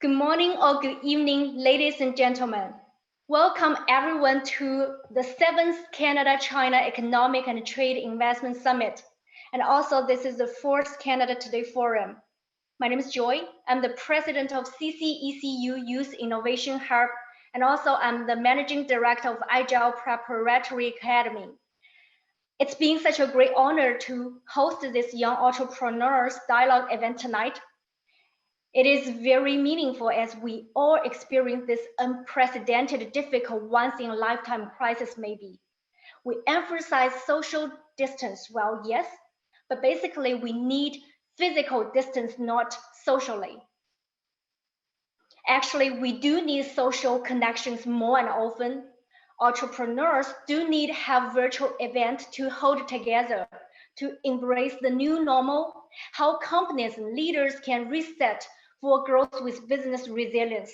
Good morning or good evening, ladies and gentlemen. Welcome everyone to the 7th Canada-China Economic and Trade Investment Summit. And also this is the 4th Canada Today Forum. My name is Joy. I'm the president of CCECU Youth Innovation Hub, and also I'm the managing director of Agile Preparatory Academy. It's been such a great honor to host this Young Entrepreneurs Dialogue event tonight. It is very meaningful as we all experience this unprecedented, difficult, once-in-a-lifetime crisis maybe. We emphasize social distance, well, yes, but basically we need physical distance, not socially. Actually, we do need social connections more and often. Entrepreneurs do need to have virtual events to hold together, to embrace the new normal, how companies and leaders can reset for growth with business resilience.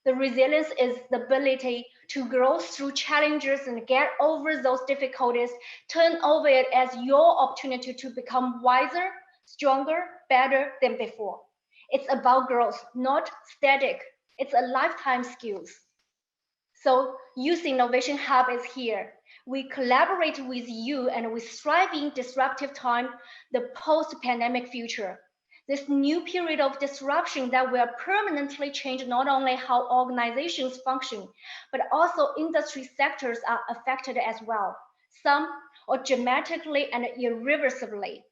The resilience is the ability to grow through challenges and get over those difficulties, turn over it as your opportunity to become wiser, stronger, better than before. It's about growth, not static. It's a lifetime skills. So Youth Innovation Hub is here. We collaborate with you and we thrive in disruptive time, the post-pandemic future. This new period of disruption that will permanently change not only how organizations function, but also industry sectors are affected as well. Some are dramatically and irreversibly.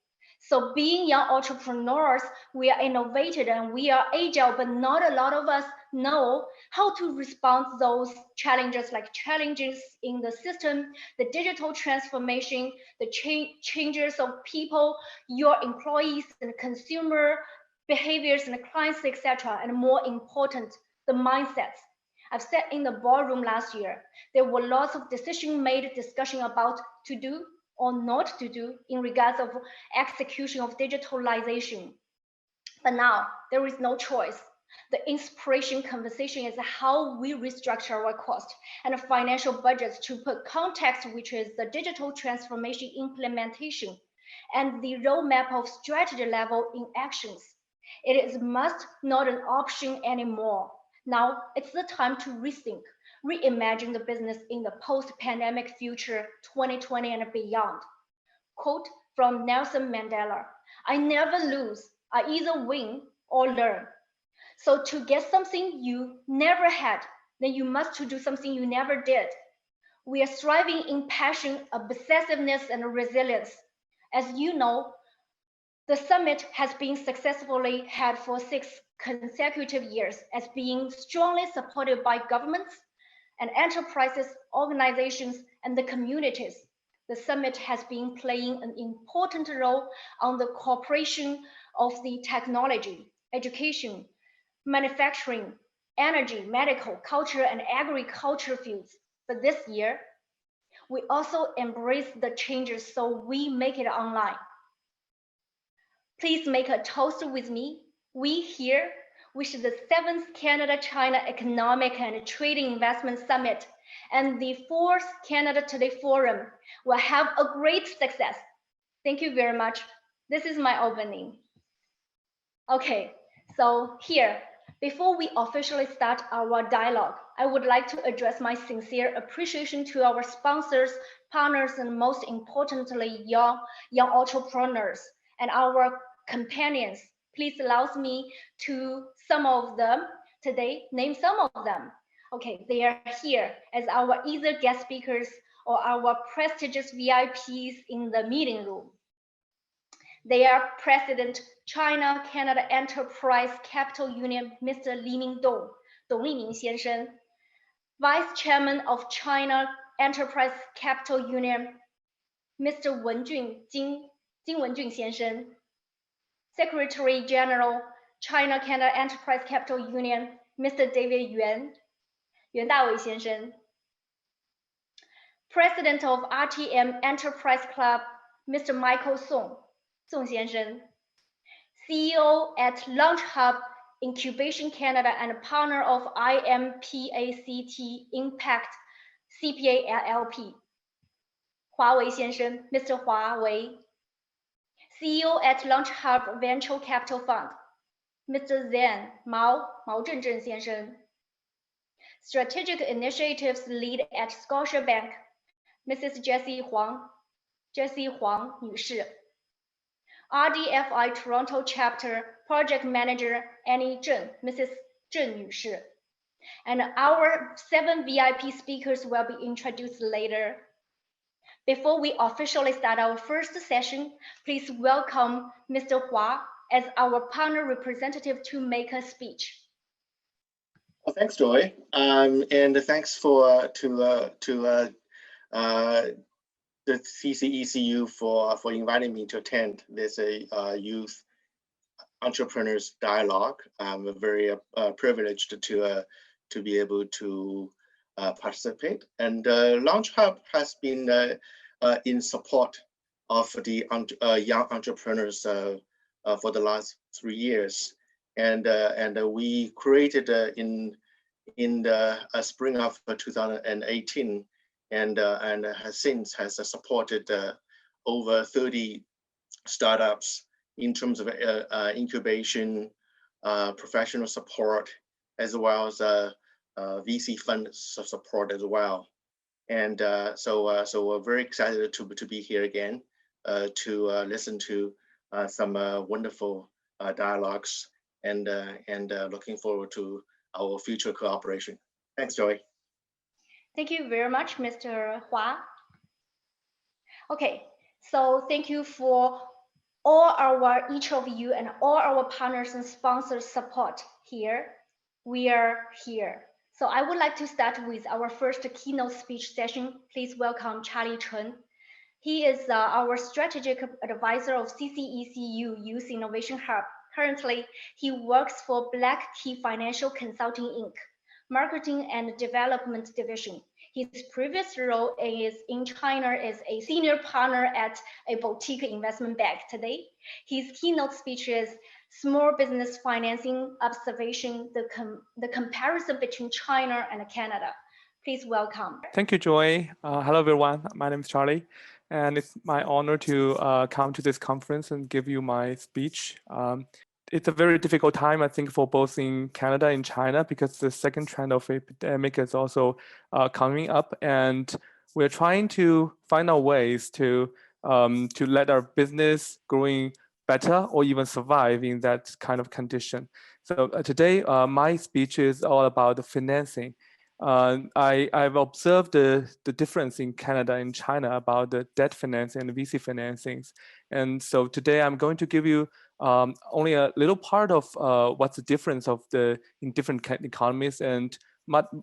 So being young entrepreneurs, we are innovative and we are agile, but not a lot of us know how to respond to those challenges, like challenges in the system, the digital transformation, the changes of people, your employees and consumer behaviors and clients, etc. And more important, the mindsets. I've sat in the ballroom last year. There were lots of decisions made, discussion about to do or not to do in regards of execution of digitalization. But now there is no choice. The inspiration conversation is how we restructure our cost and financial budgets to put context, which is the digital transformation implementation and the roadmap of strategy level in actions. It is must, not an option anymore. Now it's the time to rethink, reimagine the business in the post-pandemic future 2020 and beyond. Quote from Nelson Mandela, "I never lose, I either win or learn." So to get something you never had, then you must do something you never did. We are striving in passion, obsessiveness, and resilience. As you know, the summit has been successfully held for 6 consecutive years as being strongly supported by governments and enterprises, organizations, and the communities. The summit has been playing an important role on the cooperation of the technology, education, manufacturing, energy, medical, culture, and agriculture fields. But this year, we also embrace the changes so we make it online. Please make a toast with me. We here wish the 7th Canada-China Economic and Trade Investment Summit and the 4th Canada Today Forum will have a great success. Thank you very much. This is my opening. Okay, so here, before we officially start our dialogue, I would like to address my sincere appreciation to our sponsors, partners, and most importantly, young entrepreneurs and our companions. Please allow me to some of them today, name some of them. Okay, they are here as our either guest speakers or our prestigious VIPs in the meeting room. They are President, China Canada Enterprise Capital Union, Mr. Li Mingdong, 董立明先生 Vice Chairman of China Enterprise Capital Union, Mr. 金文俊先生 Secretary General, China Canada Enterprise Capital Union, Mr. David袁大伟先生 President of RTM Enterprise Club, Mr. Michael Song 先生 CEO at Launch Hub Incubation Canada and partner of IMPACT Impact CPA LLP 华为先生 Mr. 华为 CEO at Launch Hub Venture Capital Fund Mr. Zhang Mao Zhenzhen 先生 Strategic Initiatives Lead at Scotiabank Mrs. Jessie Huang 女士 RDFI Toronto Chapter Project Manager Annie Zheng Mrs. Zheng 女士 and our 7 VIP speakers will be introduced later. Before we officially start our first session, please welcome Mr. Hua as our partner representative to make a speech. Well, thanks, Joy, and thanks to the CCECU for inviting me to attend this youth entrepreneurs dialogue. I'm very privileged to be able to participate. And Launch Hub has been in support of the young entrepreneurs for the last 3 years. And we created in the spring of 2018, and has since supported over 30 startups in terms of incubation, professional support, as well as VC fund support as well. And so we're very excited to be here again to listen to some wonderful dialogues, and looking forward to our future cooperation. Thanks, Joy. Thank you very much, Mr. Hua. Okay, so thank you for each of you and all our partners and sponsors support here. We are here. So I would like to start with our first keynote speech session. Please welcome Charlie Chen. He is our strategic advisor of CCECU Youth Innovation Hub. Currently, he works for Black Key Financial Consulting Inc. Marketing and Development Division. His previous role is in China as a senior partner at a boutique investment bank. Today, his keynote speech is Small Business Financing Observation, the comparison between China and Canada. Please welcome. Thank you, Joy. Hello, everyone. My name is Charlie, and it's my honor to come to this conference and give you my speech. It's a very difficult time, I think, for both in Canada and China, because the second trend of epidemic is also coming up, and we're trying to find out ways to let our business growing better or even survive in that kind of condition. So today, my speech is all about the financing. I've observed the difference in Canada and China about the debt financing and VC financings. And so today I'm going to give you only a little part of what's the difference of in different economies and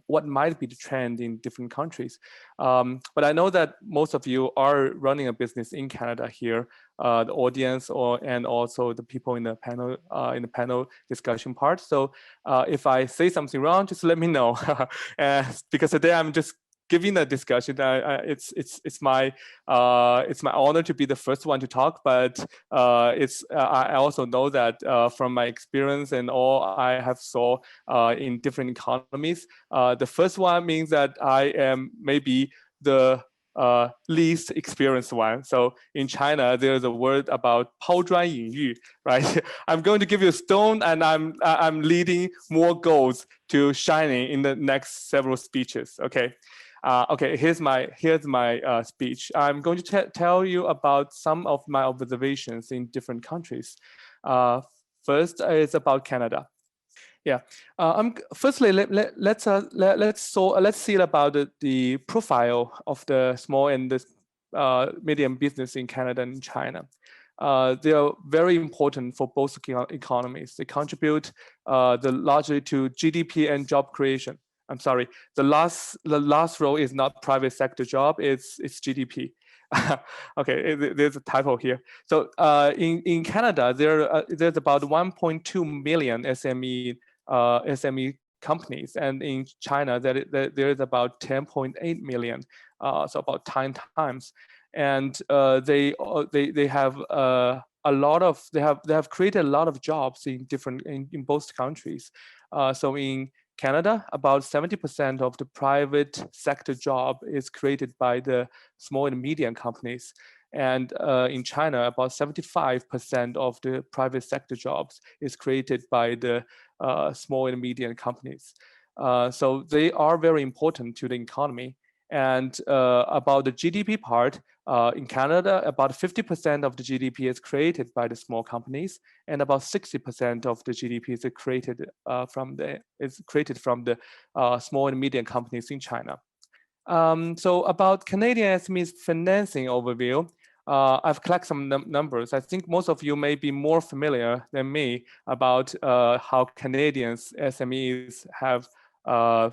what might be the trend in different countries. But I know that most of you are running a business in Canada here, the audience and also the people in the panel discussion part. So if I say something wrong, just let me know. Because today I'm just giving the discussion. It's my honor to be the first one to talk, but I also know that from my experience and all I have saw in different economies, the first one means that I am maybe the least experienced one. So in China, there's a word about 抛砖引玉, right? I'm going to give you a stone, and I'm leading more golds to shining in the next several speeches. Okay. Okay, here's my speech. I'm going to tell you about some of my observations in different countries. First is about Canada. Yeah. Firstly, let's see about the profile of the small and the medium business in Canada and China. They are very important for both economies. They contribute largely to GDP and job creation. I'm sorry, the last row is not private sector job, it's GDP. Okay, there's a typo here. So in Canada, there's about 1.2 million SME companies, and in China there is about 10.8 million, so about 10 times. And they have they have created a lot of jobs in both countries. So in Canada, about 70% of the private sector job is created by the small and medium companies. And in China, about 75% of the private sector jobs is created by the small and medium companies. So they are very important to the economy. And about the GDP part, in Canada, about 50% of the GDP is created by the small companies, and about 60% of the GDP is created from the small and medium companies in China. So about Canadian SMEs financing overview, I've collected some numbers. I think most of you may be more familiar than me about how Canadian SMEs have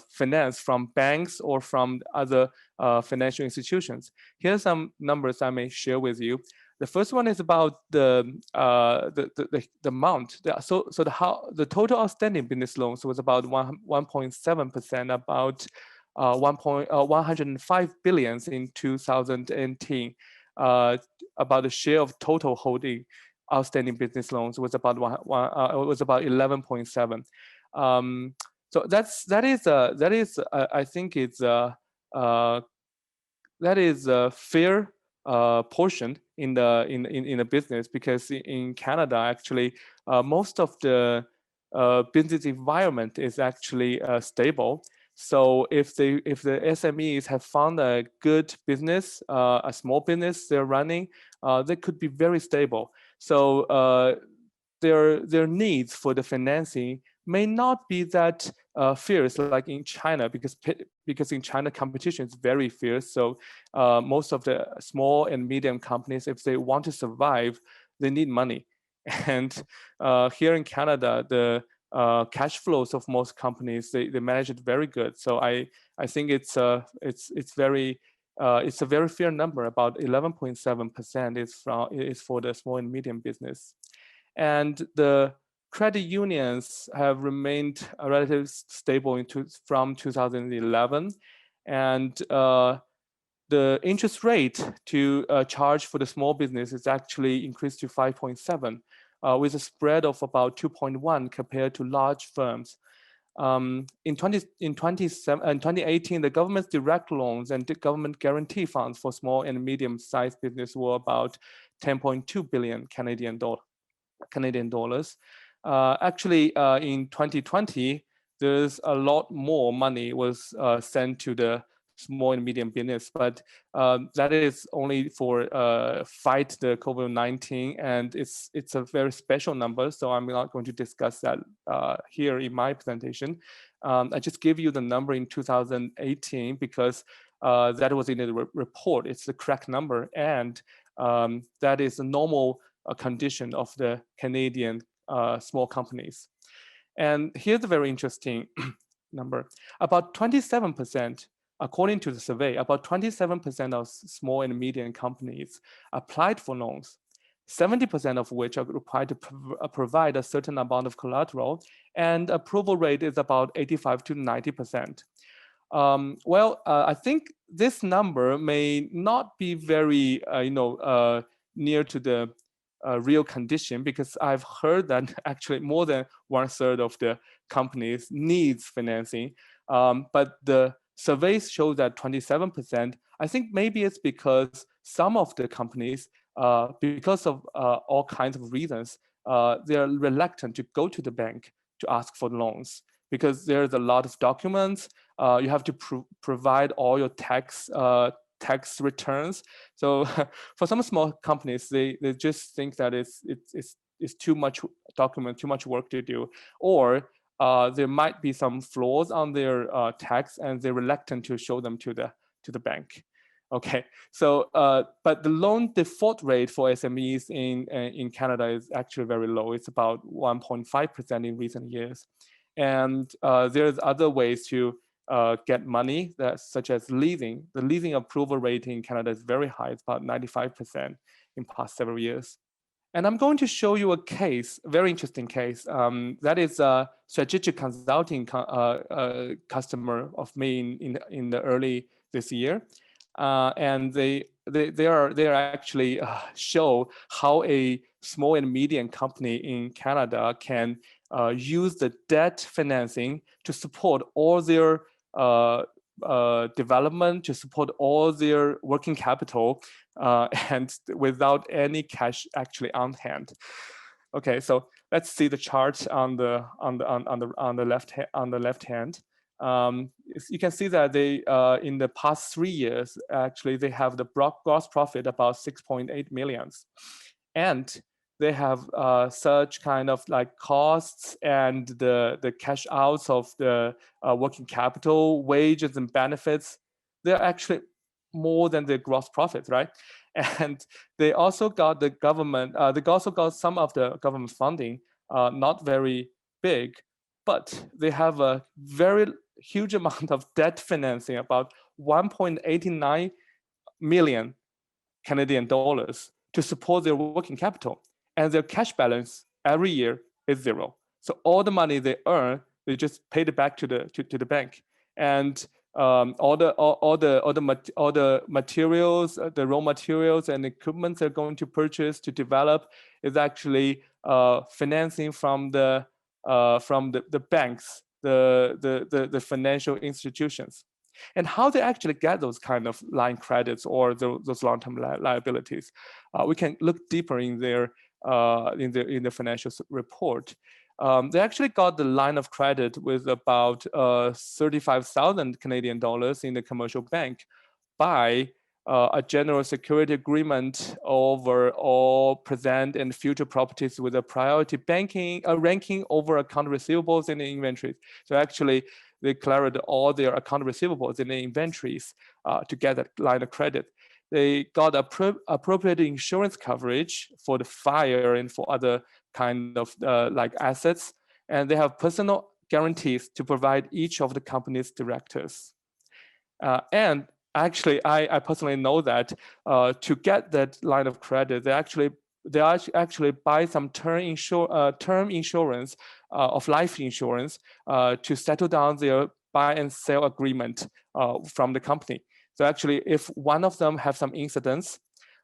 finance from banks or from other financial institutions. Here's some numbers I may share with you. The first one is about the amount. The total outstanding business loans was about 1.7%, about 105 billion in 2010. About the share of total holding outstanding business loans was about 11.7. So I think it's that is a fair portion in the business, because in Canada actually most of the business environment is actually stable. So if the SMEs have found a good business, a small business they're running, they could be very stable. So their needs for the financing may not be that fierce like in China, because in China competition is very fierce. So most of the small and medium companies, if they want to survive, they need money. And here in Canada, the cash flows of most companies, they manage it very good. So I think it's a very fair number. About 11.7% is for the small and medium business. And the credit unions have remained relatively stable from 2011, and the interest rate to charge for the small business is actually increased to 5.7. With a spread of about 2.1 compared to large firms. In 2018, the government's direct loans and the government guarantee funds for small and medium-sized business were about 10.2 billion Canadian dollars. Actually, in 2020, there's a lot more money was sent to the small and medium business, but that is only for fight the COVID-19, and it's a very special number, so I'm not going to discuss that here in my presentation. I just give you the number in 2018 because that was in the report. It's the correct number, and that is a normal condition of the Canadian small companies. And here's a very interesting number. About 27%, according to the survey, about 27% of small and medium companies applied for loans, 70% of which are required to provide a certain amount of collateral, and approval rate is about 85 to 90%. I think this number may not be very, near to the real condition, because I've heard that actually more than 1/3 of the companies needs financing, but the surveys show that 27%. I think maybe it's because some of the companies, because of all kinds of reasons, they're reluctant to go to the bank to ask for loans, because there's a lot of documents. You have to provide all your tax returns. So for some small companies, they just think that it's too much document, too much work to do, or there might be some flaws on their tax, and they're reluctant to show them to the bank. Okay, so but the loan default rate for SMEs in Canada is actually very low. It's about 1.5% in recent years, and there's other ways to get money, such as leasing. The leasing approval rate in Canada is very high. It's about 95% in past several years. And I'm going to show you a case, a very interesting case. That is a strategic consulting customer of me in the early this year, and they are actually show how a small and medium company in Canada can use the debt financing to support all their development, to support all their working capital and without any cash actually on hand. Okay, so let's see the chart on the left hand. You can see that they in the past 3 years actually they have the gross profit about 6.8 million, and they have such kind of like costs and the cash outs of the working capital, wages and benefits. They're actually more than the gross profit, right? And they also got the government, they also got some of the government funding, not very big, but they have a very huge amount of debt financing, about 1.89 million Canadian dollars to support their working capital. And their cash balance every year is 0. So all the money they earn, they just pay it back to the bank. And all the materials, the raw materials and equipment they're going to purchase to develop is actually financing from the banks, the financial institutions. And how they actually get those kind of line credits or those long-term liabilities, we can look deeper in their in the financial report. They actually got the line of credit with about 35,000 Canadian dollars in the commercial bank by a general security agreement over all present and future properties with a priority ranking over account receivables and inventories. So actually, they cleared all their account receivables and inventories to get that line of credit. They got appropriate insurance coverage for the fire and for other kind of like assets, and they have personal guarantees to provide each of the company's directors. And actually, I personally know that to get that line of credit, they actually buy some term insurance of life insurance to settle down their buy and sell agreement from the company. So actually, if one of them have some incidents,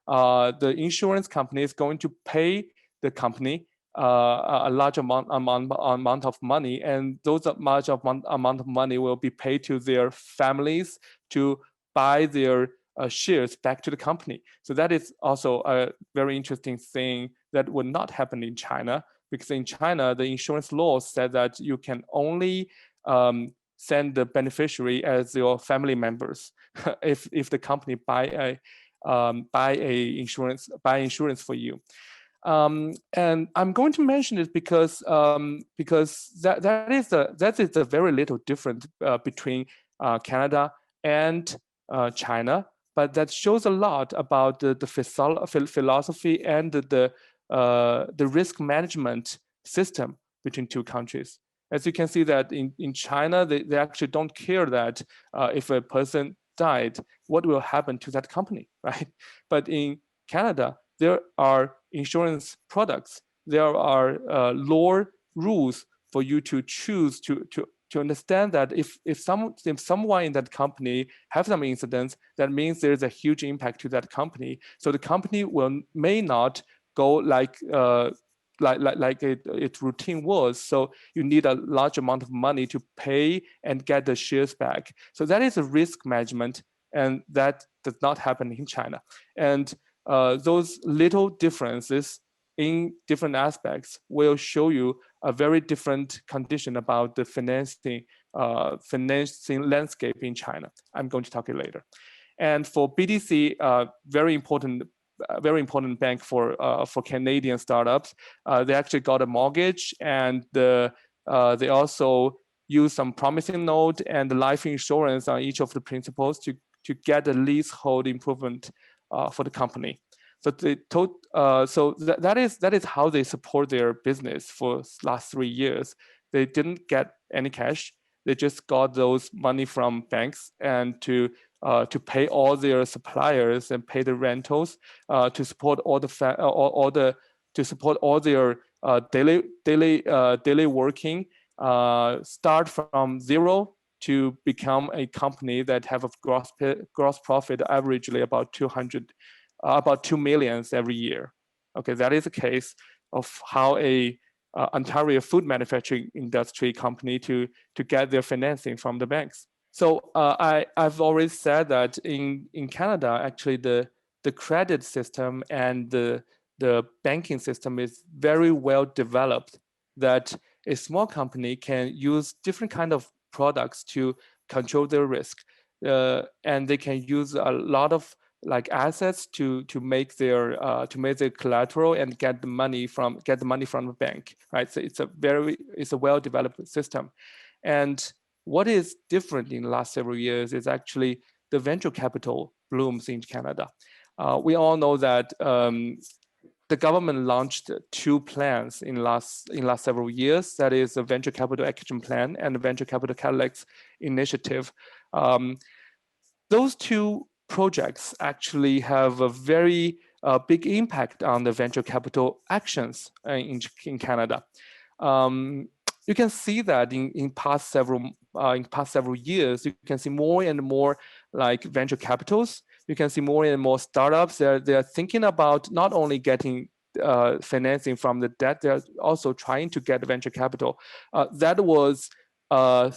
the insurance company is going to pay the company a large amount of money, and those large amount of money will be paid to their families to buy their shares back to the company. So that is also a very interesting thing that would not happen in China, because in China, the insurance law said that you can only send the beneficiary as your family members if the company buy insurance for you. And I'm going to mention it because that is a very little difference between Canada and China, but that shows a lot about the philosophy and the risk management system between two countries. As you can see that in China, they actually don't care that if a person died, what will happen to that company, right? But in Canada, there are insurance products. There are law rules for you to choose to understand that if someone in that company have some incidents, that means there's a huge impact to that company. So the company may not go like its routine was. So you need a large amount of money to pay and get the shares back. So that is a risk management, and that does not happen in China. And those little differences in different aspects will show you a very different condition about the financing landscape in China. I'm going to talk it later. And for BDC, very important bank for Canadian startups. They actually got a mortgage, and they also use some promising note and life insurance on each of the principals to get the leasehold improvement for the company. So that is how they support their business for last 3 years. They didn't get any cash. They just got those money from banks and to pay all their suppliers and pay the rentals, to support all their daily working, start from zero to become a company that have a gross profit averagely about 2 million every year. Okay, that is a case of how a Ontario food manufacturing industry company to get their financing from the banks. So I've already said that in Canada, actually the the credit system and the banking system is very well developed, that a small company can use different kind of products to control their risk, and they can use a lot of like assets to make their collateral and get the money from the bank, right? So it's a well developed system. And what is different in the last several years is actually the venture capital blooms in Canada. We all know that the government launched 2 plans in last several years. That is the Venture Capital Action Plan and the Venture Capital Catalyst Initiative. Those 2 projects actually have a very big impact on the venture capital actions in Canada. You can see that in past several years, you can see more and more like venture capitals. You can see more and more startups. They're thinking about not only getting financing from the debt, they're also trying to get venture capital. That was a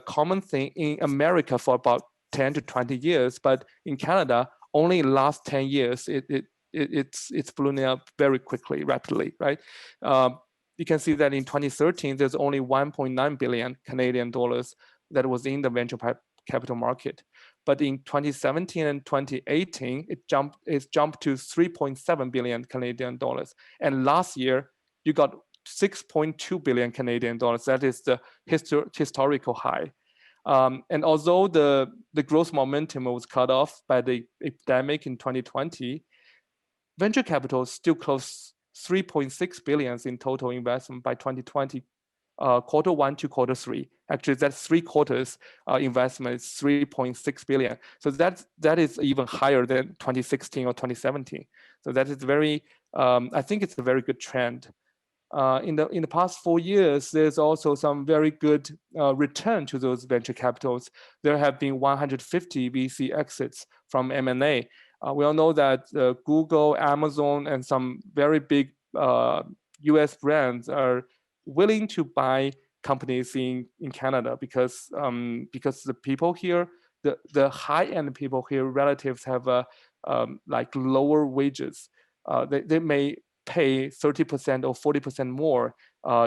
common thing in America for about 10 to 20 years, but in Canada, only in the last 10 years, it's blooming up very quickly, rapidly, right? You can see that in 2013, there's only 1.9 billion Canadian dollars that was in the venture capital market. But in 2017 and 2018, it jumped to 3.7 billion Canadian dollars. And last year, you got 6.2 billion Canadian dollars. That is the historical high. And although the growth momentum was cut off by the epidemic in 2020, venture capital still closed 3.6 billion in total investment by 2020, quarter 1 to quarter 3. Actually, that's 3 quarters investment is 3.6 billion. So that is even higher than 2016 or 2017. So that is very, I think it's a very good trend. In the past 4 years, there's also some very good return to those venture capitals. There have been 150 VC exits from M&A. We all know that Google, Amazon, and some very big US brands are willing to buy companies in Canada because the people here, the high-end people here, relatives have like lower wages. They may pay 30% or 40% more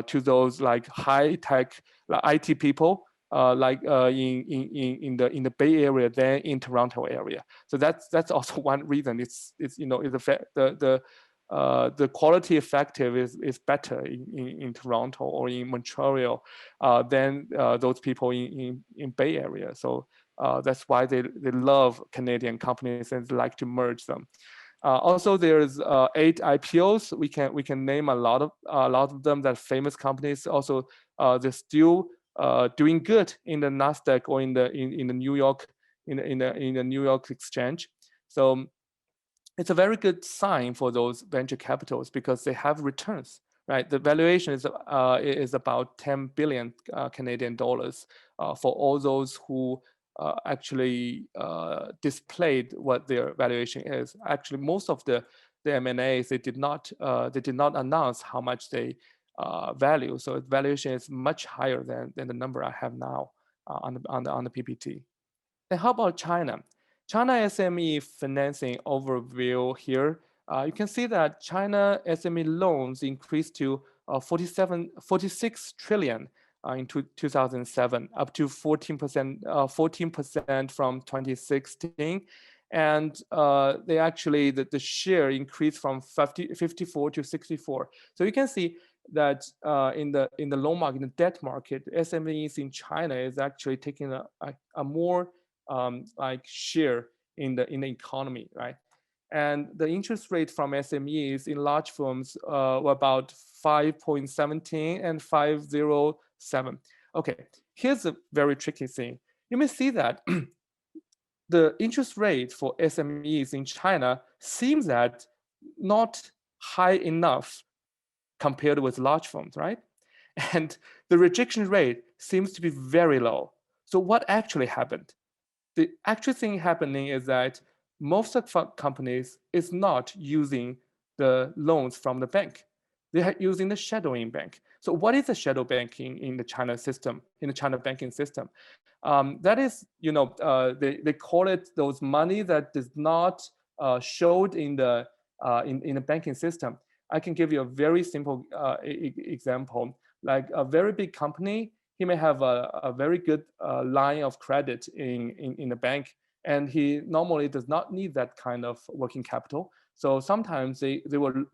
to those like high-tech like IT people like in the Bay Area than in Toronto area. So that's also one reason. It's you know the quality effective is better in Toronto or in Montreal than those people in Bay Area. So that's why they love Canadian companies and like to merge them. Also, there's 8 IPOs. We can name a lot of them that famous companies. Also, they're still doing good in the Nasdaq or in the New York in the New York exchange. So it's a very good sign for those venture capitals because they have returns, right? The valuation is about 10 billion Canadian dollars for all those who actually displayed what their valuation is. Actually, most of the M&As they did not announce how much they value. So the valuation is much higher than the number I have now on the PPT. And how about China? China SME financing overview here. You can see that China SME loans increased to 46 trillion in 2007, up to 14% from 2016. And they actually, the share increased from 54 to 64. So you can see that in the loan market, in the debt market, SMEs in China is actually taking a more like share in the economy, right? And the interest rate from SMEs in large firms were about 5.17 and 5.07. Okay, here's a very tricky thing. You may see that the interest rate for SMEs in China seems that not high enough compared with large firms, right? And the rejection rate seems to be very low. So what actually happened? The actual thing happening is that most of companies is not using the loans from the bank. They are using the shadowing bank. So what is the shadow banking in the China system, in the China banking system? That is, they call it those money that does not showed in the banking system. I can give you a very simple example. Like a very big company, he may have a very good line of credit in the bank, and he normally does not need that kind of working capital. So sometimes they will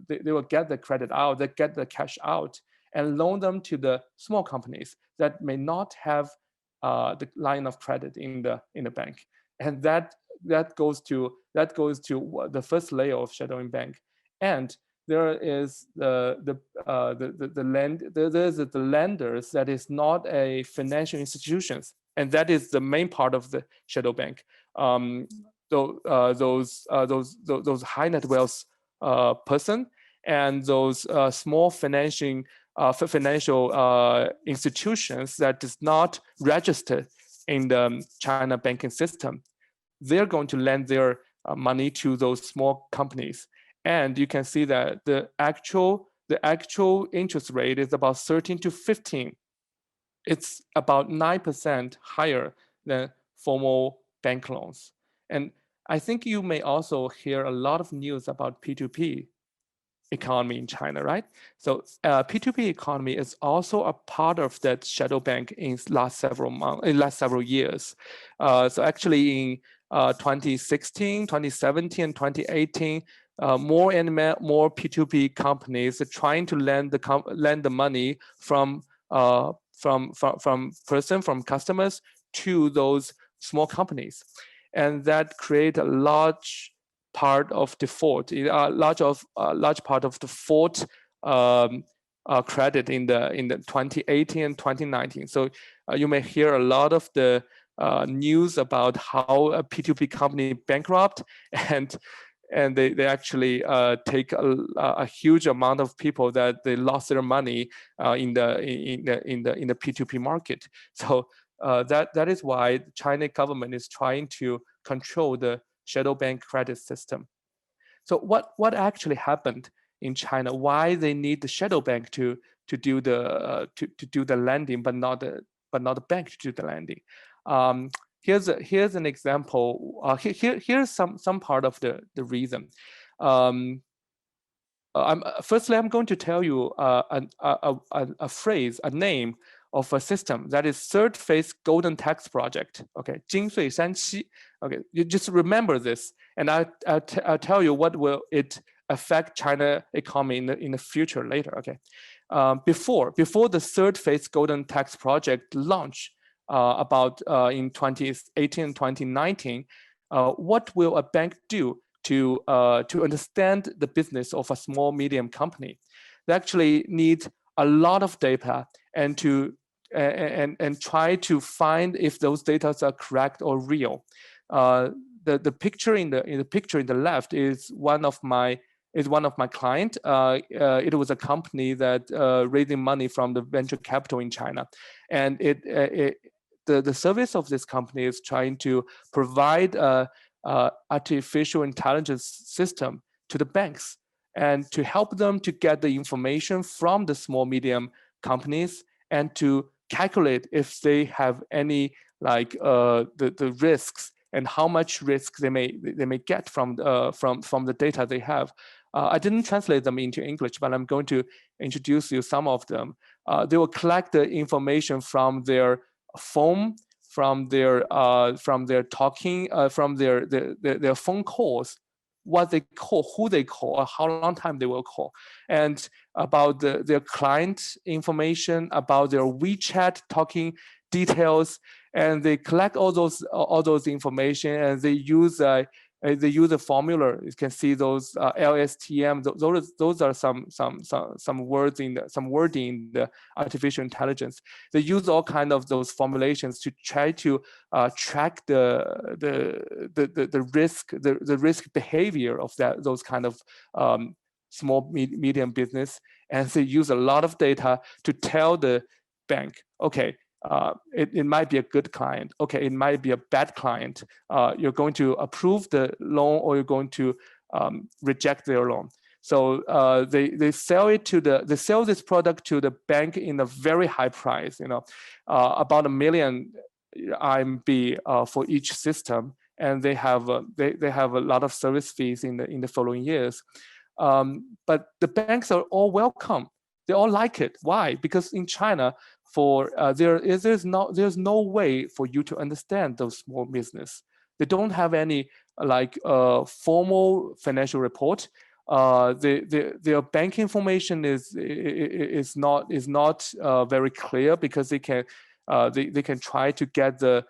get the credit out, they get the cash out, and loan them to the small companies that may not have the line of credit in the bank, and that goes to the first layer of shadowing bank. And there is the lenders that is not a financial institutions, and that is the main part of the shadow bank. Those high net wealth person and those small financial institutions that is not registered in the China banking system, they're going to lend their money to those small companies. And you can see that the actual interest rate is about 13 to 15. It's about 9% higher than formal bank loans. And I think you may also hear a lot of news about P2p economy in China, right? So P2p economy is also a part of that shadow bank in last several years. So actually in 2016, 2017, and 2018, more and more P2P companies are trying to lend the money from customers to those small companies, and that create a large part of default, large part of default credit in the 2018 and 2019. So you may hear a lot of the news about how a P2P company bankrupt, and they actually take a huge amount of people that they lost their money in the P2P market. So that is why the Chinese government is trying to control the shadow bank credit system. So what actually happened in China? Why they need the shadow bank to do the lending, but not the bank to do the lending? Here's an example. Here's some part of the reason. Firstly, I'm going to tell you a phrase, a name of a system that is third phase golden tax project. Okay, 金穗三期. Okay, you just remember this, and I'll tell you what will it affect China economy in the future later. Okay, before the third phase golden tax project launch about in 2018 and 2019, what will a bank do to understand the business of a small medium company? They actually need a lot of data and try to find if those data are correct or real. The picture in the left is one of my client. It was a company that raising money from the venture capital in China, and the service of this company is trying to provide artificial intelligence system to the banks and to help them to get the information from the small medium companies and to calculate if they have any the risks and how much risk they may get from the data they have. I didn't translate them into English, but I'm going to introduce you some of them. They will collect the information from their phone, from their talking, from their phone calls, what they call, who they call, or how long time they will call, and about their client information, about their WeChat talking details, and they collect all those information, and they use a formula. You can see those LSTM. Those are some words in some wording in the artificial intelligence. They use all kind of those formulations to try to track the risk behavior of those kind of small medium business, and they use a lot of data to tell the bank, okay, it might be a good client. Okay, it might be a bad client. You're going to approve the loan, or you're going to reject their loan. So they sell this product to the bank in a very high price. About 1 million RMB for each system, and they have a lot of service fees in the following years. But the banks are all welcome. They all like it. Why? Because in China, there's no way for you to understand those small business. They don't have any formal financial report. Their bank information is not very clear, because they can try to get the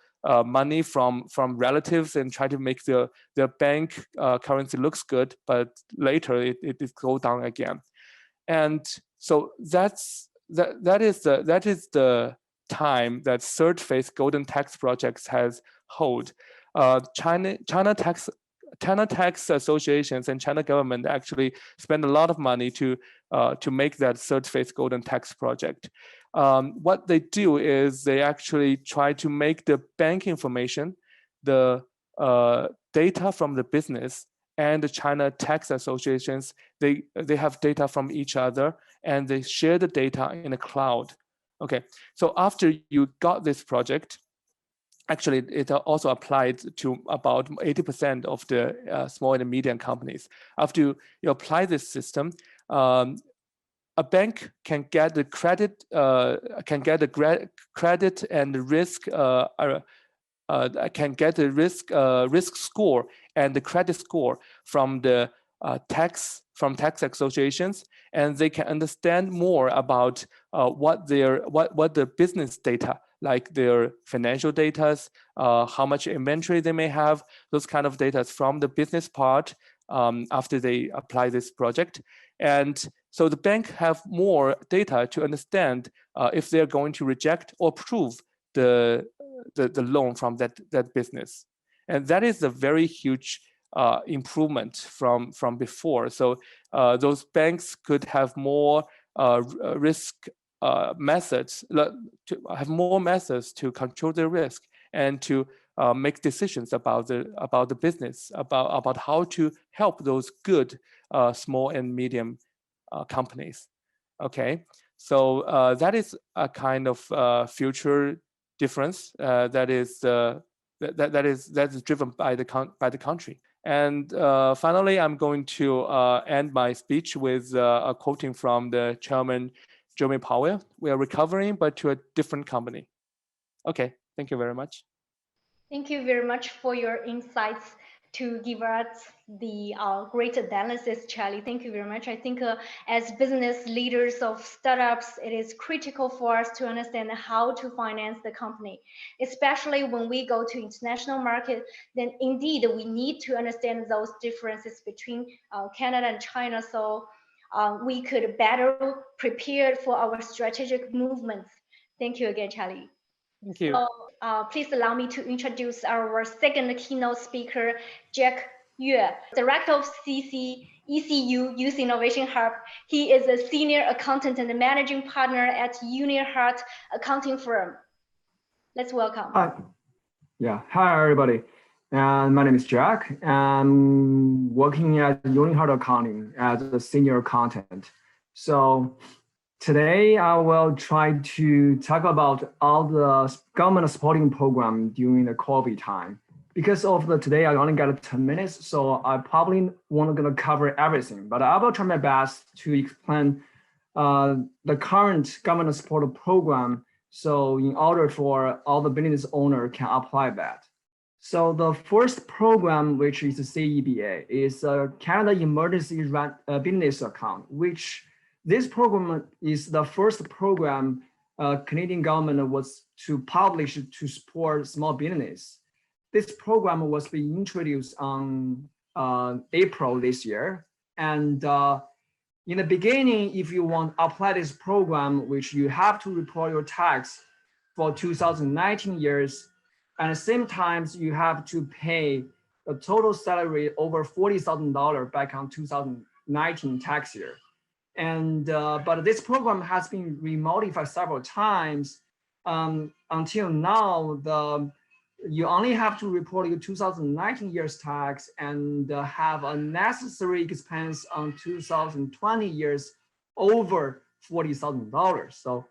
money from relatives and try to make their bank currency looks good, but later it go down again. And so that is the time that third phase golden tax projects has hold. China tax associations and China government actually spend a lot of money to make that third phase golden tax project. What they do is they actually try to make the bank information, the data from the business, and the China tax associations, they have data from each other, and they share the data in the cloud. Okay, so after you got this project, actually it also applied to about 80% of the small and medium companies. After you apply this system, a bank can get the credit, credit and risk, can get the risk score and the credit score from the tax associations, and they can understand more about what the business data, like their financial data, how much inventory they may have, those kind of data from the business part after they apply this project. And so the bank have more data to understand if they're going to reject or approve the loan from that business. And that is a very huge improvement from before. So those banks could have more risk methods, to control their risk and to make decisions about the business, about how to help those good small and medium companies. Okay, so that is a kind of future difference that is driven by the country. And finally, I'm going to end my speech with a quoting from the chairman, Jeremy Powell. We are recovering, but to a different company. Okay, thank you very much. Thank you very much for your insights to give us the great analysis, Charlie. Thank you very much. I think as business leaders of startups, it is critical for us to understand how to finance the company, especially when we go to international market. Then indeed, we need to understand those differences between Canada and China, so we could better prepare for our strategic movements. Thank you again, Charlie. Thank you. So, please allow me to introduce our second keynote speaker, Jack Yue, Director of ECU Youth Innovation Hub. He is a Senior Accountant and Managing Partner at Union Hart Accounting Firm. Let's welcome. Hi. Yeah, hi everybody. And my name is Jack. I'm working at Union Hart Accounting as a Senior Accountant. So today, I will try to talk about all the government supporting program during the COVID time. Because of today, I only got 10 minutes, so I probably won't gonna cover everything, but I will try my best to explain the current government support program. So in order for all the business owner can apply that. So the first program, which is the CEBA, is a Canada Emergency Business Account, which this program is the first program Canadian government was to publish to support small business. This program was being introduced on April this year. And in the beginning, if you want to apply this program, which you have to report your tax for 2019 years, and at the same time, you have to pay a total salary over $40,000 back on 2019 tax year. And but this program has been remodified several times. Until now, you only have to report your 2019 year's tax and have a necessary expense on 2020 years over $40,000. So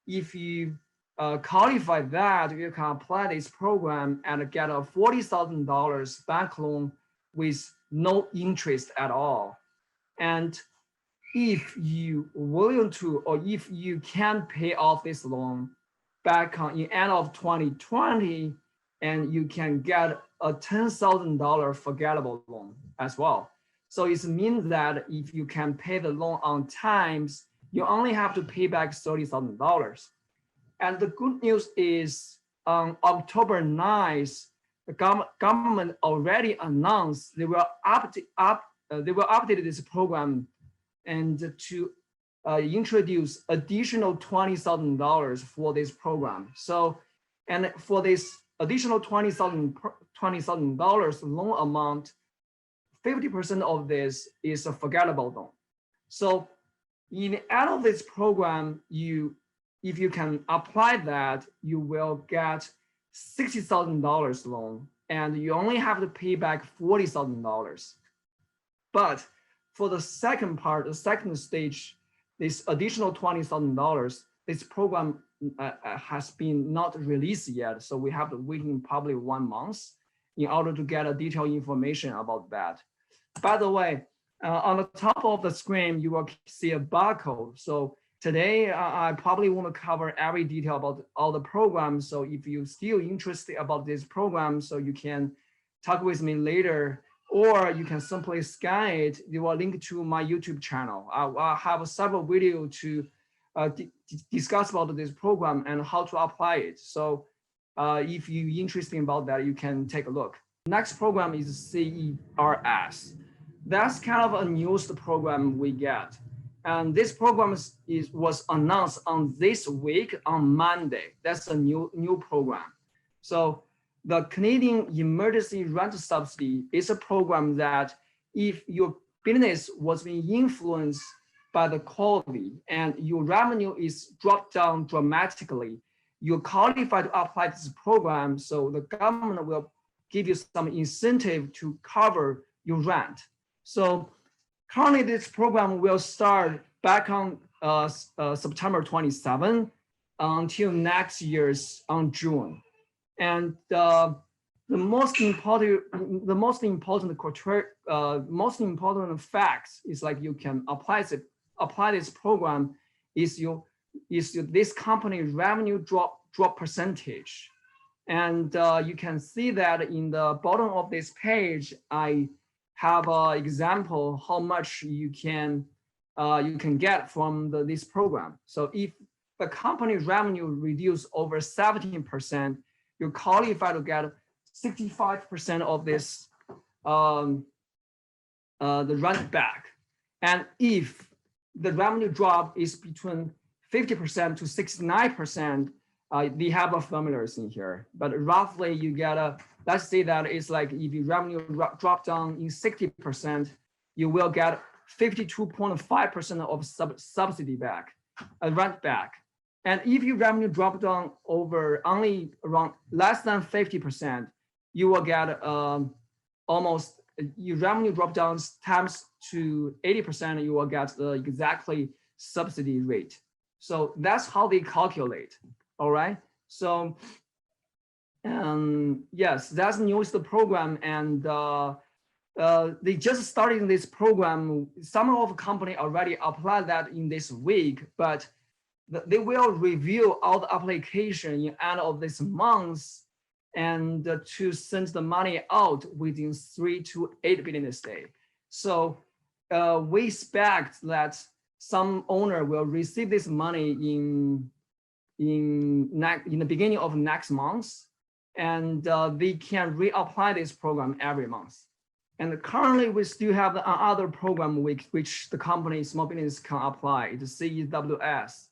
if you qualify that, you can apply this program and get a $40,000 bank loan with no interest at all. And if you willing to, or if you can pay off this loan back in end of 2020, and you can get a $10,000 forgettable loan as well. So it means that if you can pay the loan on time, you only have to pay back $30,000. And the good news is on October 9th, the government already announced they will update this program and to introduce additional $20,000 for this program. So, and for this additional $20,000 loan amount, 50% of this is a forgettable loan. So in the end of this program, if you can apply that, you will get $60,000 loan, and you only have to pay back $40,000. But for the second part, the second stage, this additional $20,000, this program has been not released yet. So we have to wait in probably 1 month in order to get a detailed information about that. By the way, on the top of the screen, you will see a barcode. So today, I probably want to cover every detail about all the programs. So if you're still interested about this program, so you can talk with me later, or you can simply scan it. You will link to my YouTube channel. I'll have several videos to discuss about this program and how to apply it. So if you're interested about that, you can take a look. Next program is CERS. That's kind of a newest program we get. And this program was announced on this week on Monday. That's a new program. So the Canadian Emergency Rent Subsidy is a program that if your business was being influenced by the COVID and your revenue is dropped down dramatically, you qualify to apply this program. So the government will give you some incentive to cover your rent. So currently this program will start back on September 27 until next year's on June. And the most important facts is like you can apply this program is this company revenue drop percentage. And you can see that in the bottom of this page, I have an example how much you can get from this program. So if the company revenue reduce over 17%, you qualify to get 65% of this the rent back. And if the revenue drop is between 50% to 69%, they have a formulas in here, but roughly you get let's say that it's like if your revenue drop down in 60%, you will get 52.5% of subsidy back, rent back. And if your revenue drop down over only around less than 50%, you will get almost your revenue drop down times to 80%, you will get the exactly subsidy rate. So that's how they calculate. All right. So yes, that's the newest program, and they just started this program. Some of the company already applied that in this week, but they will review all the application in end of this month and to send the money out within 3 to 8 business days. So we expect that some owner will receive this money in the beginning of next month, and they can reapply this program every month. And currently we still have another program which the company small business can apply. It's CEWS.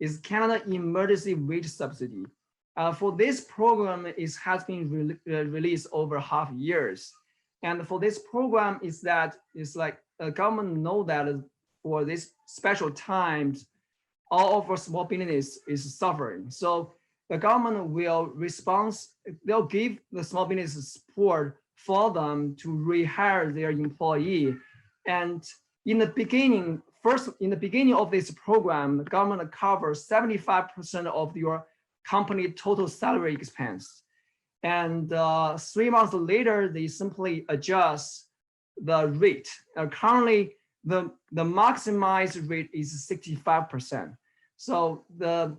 It's Canada Emergency Wage Subsidy. For this program, it has been released over half years. And for this program is that it's like the government know that for this special times, all of our small business is suffering. So the government will respond, they'll give the small business support for them to rehire their employee. And in the beginning of this program, the government covers 75% of your company total salary expense. And 3 months later, they simply adjust the rate. Currently, the maximized rate is 65%. So the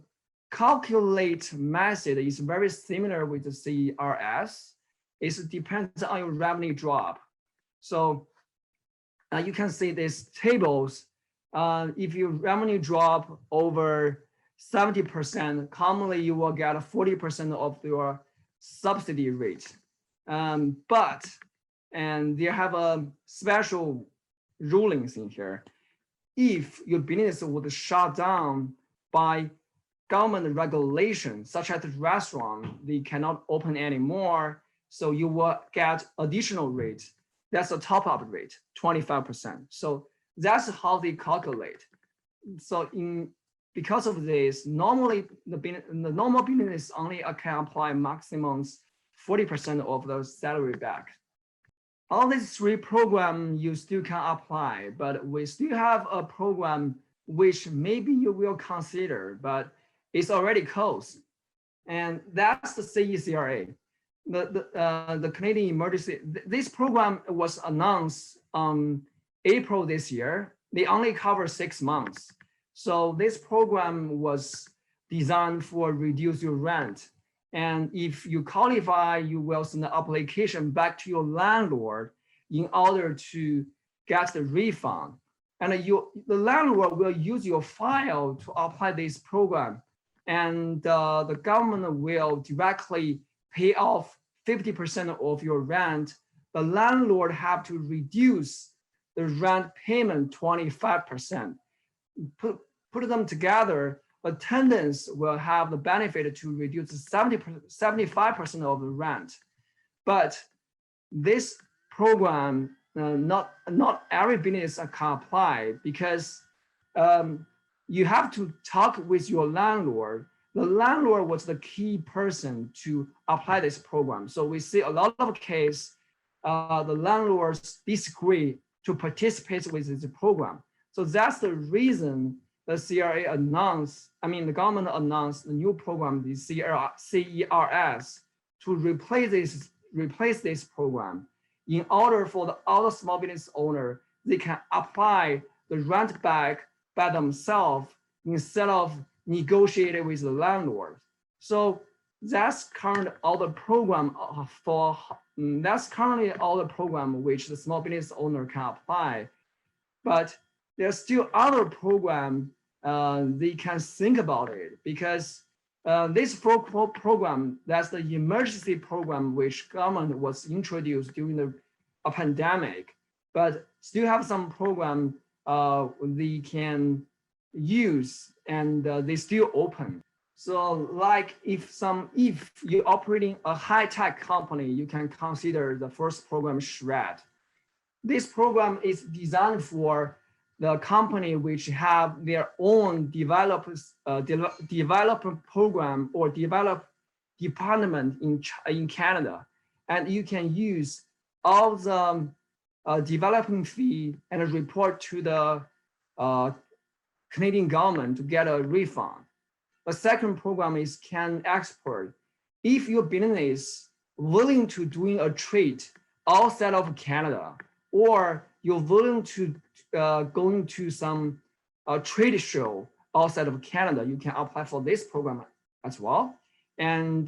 calculate method is very similar with the CRS. It depends on your revenue drop. So you can see these tables. If your revenue drop over 70%, commonly you will get 40% of your subsidy rate. But they have a special rulings in here. If your business would shut down by government regulation, such as the restaurant, they cannot open anymore, so you will get additional rate. That's a top-up rate, 25%. So that's how they calculate. So because of this, normally the normal business only can apply maximum 40% of the salary back. All these 3 programs you still can apply, but we still have a program which maybe you will consider, but it's already closed. And that's the CECRA, the Canadian Emergency. This program was announced April this year. They only cover 6 months. So this program was designed for reduce your rent. And if you qualify, you will send the application back to your landlord in order to get the refund. And the landlord will use your file to apply this program. And the government will directly pay off 50% of your rent. The landlord have to reduce the rent payment 25%. Put them together, the tenants will have the benefit to reduce 75% of the rent. But this program, not every business can apply, because you have to talk with your landlord. The landlord was the key person to apply this program. So we see a lot of cases, the landlords disagree to participate with this program. So that's the reason the CRA announced, the government announced the new program, the CERS, to replace this program, in order for the other small business owner, they can apply the rent back by themselves instead of negotiating with the landlord. So that's currently all the program which the small business owner can apply. But there's still other program they can think about it, because this program, that's the emergency program which government was introduced during a pandemic, but still have some program they can use, and they still open. So like if you're operating a high-tech company, you can consider the first program, SHRED. This program is designed for the company which have their own developer program or develop department in Canada, and you can use all the developing fee and report to the Canadian government to get a refund. The second program is Can Export. If your business willing to doing a trade outside of Canada, or you're willing to going to some trade show outside of Canada, you can apply for this program as well. And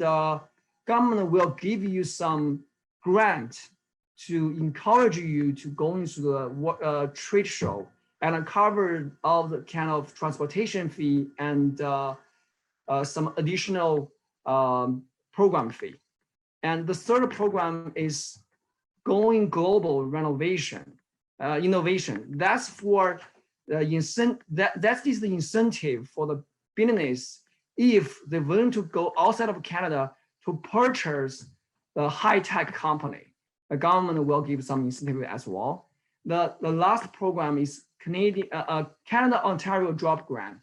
government will give you some grant to encourage you to go into the trade show and cover all the kind of transportation fee and some additional program fee. And the third program is Going Global Innovation. That's for that is the incentive for the business if they're willing to go outside of Canada to purchase the high-tech company. The government will give some incentive as well. The last program is Canada Ontario Job Grant.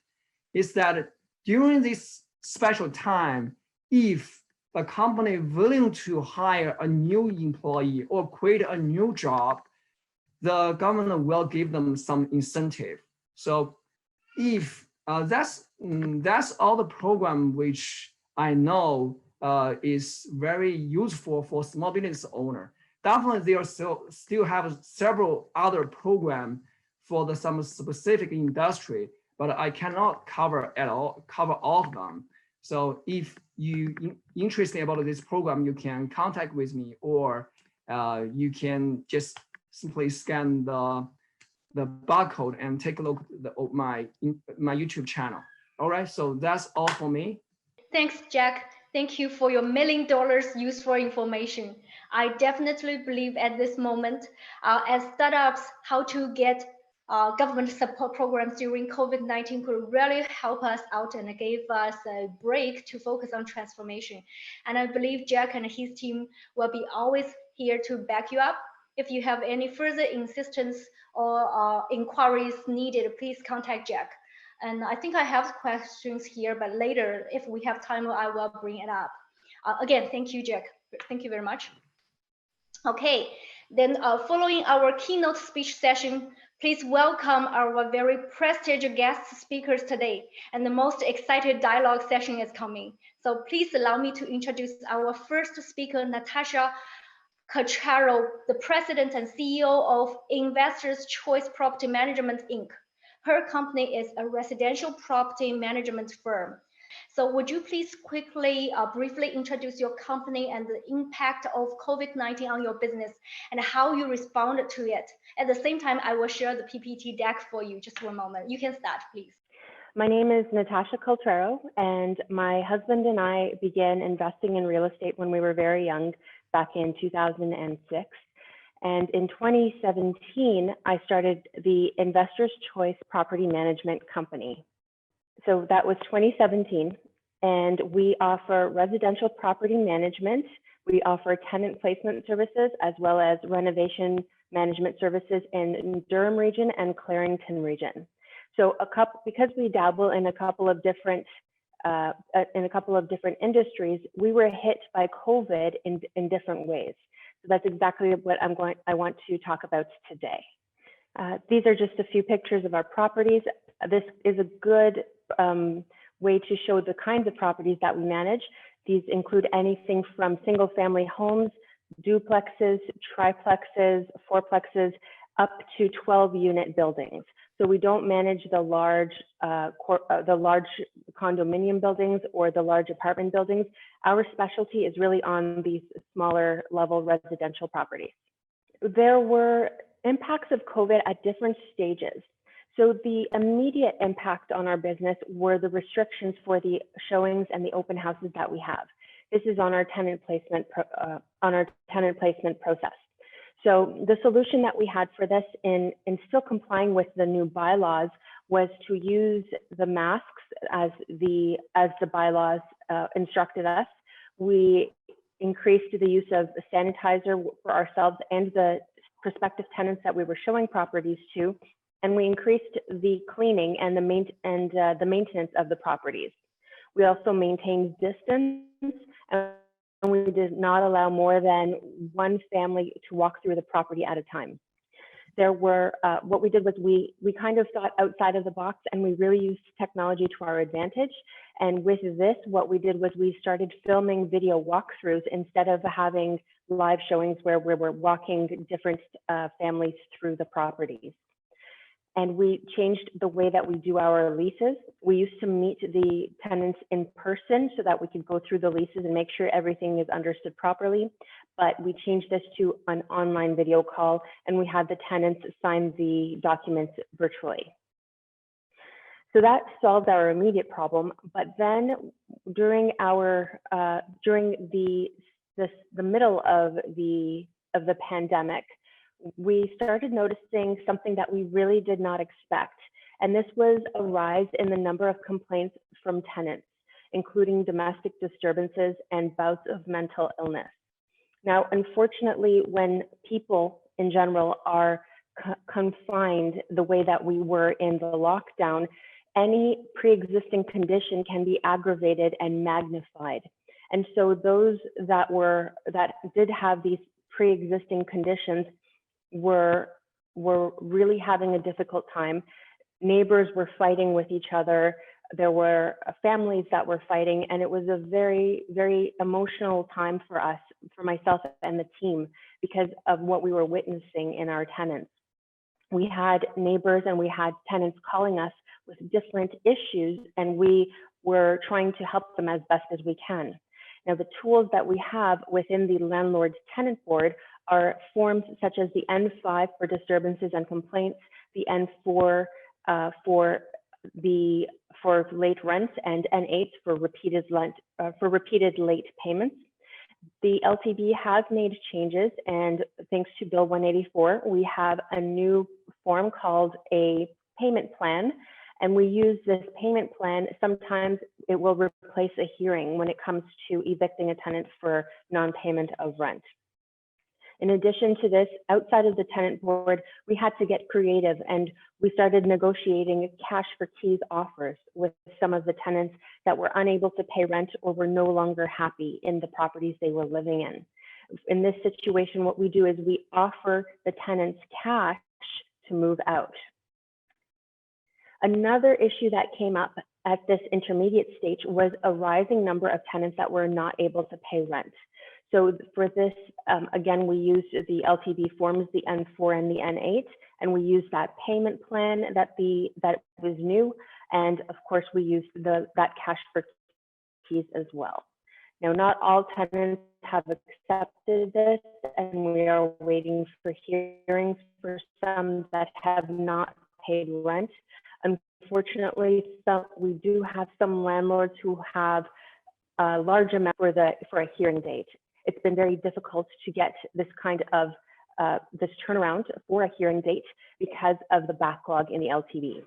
Is that during this special time, if the company willing to hire a new employee or create a new job, the government will give them some incentive. So if that's all the program which I know is very useful for small business owner. Definitely, there still have several other programs for some specific industry, but I cannot cover all of them. So if you interested about this program, you can contact with me, or you can just simply scan the barcode and take a look at my YouTube channel. All right, so that's all for me. Thanks, Jack. Thank you for your $1 million useful information. I definitely believe at this moment, as startups, how to get government support programs during COVID-19 could really help us out and give us a break to focus on transformation. And I believe Jack and his team will be always here to back you up. If you have any further insistence or inquiries needed, please contact Jack. And I think I have questions here, but later, if we have time, I will bring it up. Again, thank you, Jack. Thank you very much. Okay, then following our keynote speech session, please welcome our very prestigious guest speakers today. And the most excited dialogue session is coming. So please allow me to introduce our first speaker, Natasha Cacharo, the president and CEO of Investors Choice Property Management, Inc. Her company is a residential property management firm. So would you please quickly, briefly introduce your company and the impact of COVID-19 on your business and how you responded to it? At the same time, I will share the PPT deck for you. Just one moment. You can start, please. My name is Natasha Coltrero, and my husband and I began investing in real estate when we were very young, back in 2006. And in 2017, I started the Investors Choice Property Management Company. So that was 2017, and we offer residential property management. We offer tenant placement services as well as renovation management services in Durham region and Clarington region. So because we dabble in a couple of different industries, we were hit by COVID in different ways. So that's exactly what I want to talk about today. These are just a few pictures of our properties. This is a good way to show the kinds of properties that we manage. These include anything from single family homes, duplexes, triplexes, fourplexes, up to 12 unit buildings. So we don't manage the large condominium buildings or the large apartment buildings. Our specialty is really on these smaller level residential properties. There were impacts of COVID at different stages. So the immediate impact on our business were the restrictions for the showings and the open houses that we have. This is on our tenant placement process. So the solution that we had for this in still complying with the new bylaws was to use the masks as the bylaws instructed us. We increased the use of the sanitizer for ourselves and the prospective tenants that we were showing properties to, and we increased the cleaning and the maintenance of the properties. We also maintained distance, and we did not allow more than one family to walk through the property at a time. There were, what we did was we kind of thought outside of the box, and we really used technology to our advantage. And with this, what we did was we started filming video walkthroughs instead of having live showings where we were walking different families through the properties. And we changed the way that we do our leases. We used to meet the tenants in person so that we could go through the leases and make sure everything is understood properly. But we changed this to an online video call, and we had the tenants sign the documents virtually. So that solved our immediate problem. But then during the middle of the pandemic, we started noticing something that we really did not expect. And this was a rise in the number of complaints from tenants, including domestic disturbances and bouts of mental illness. Now, unfortunately, when people in general are confined the way that we were in the lockdown, any pre-existing condition can be aggravated and magnified. And so those that did have these pre-existing conditions were really having a difficult time. Neighbors were fighting with each other. there were families that were fighting, and it was a very, very emotional time for us, for myself and the team, because of what we were witnessing in our tenants. We had neighbors and we had tenants calling us with different issues, and we were trying to help them as best as we can. Now, the tools that we have within the landlord tenant board are forms such as the N5 for disturbances and complaints, the N4 for late rent, and N8 for repeated late payments. The LTB has made changes, and thanks to Bill 184, we have a new form called a payment plan. And we use this payment plan. Sometimes it will replace a hearing when it comes to evicting a tenant for non-payment of rent. In addition to this, outside of the tenant board, we had to get creative, and we started negotiating cash for keys offers with some of the tenants that were unable to pay rent or were no longer happy in the properties they were living in. In this situation, what we do is we offer the tenants cash to move out. Another issue that came up at this intermediate stage was a rising number of tenants that were not able to pay rent. So for this, again, we used the LTB forms, the N4 and the N8, and we used that payment plan that was new. And of course, we used that cash for keys as well. Now, not all tenants have accepted this, and we are waiting for hearings for some that have not paid rent. Unfortunately, we do have some landlords who have a large amount for a hearing date. It's been very difficult to get this kind of this turnaround for a hearing date because of the backlog in the LTV.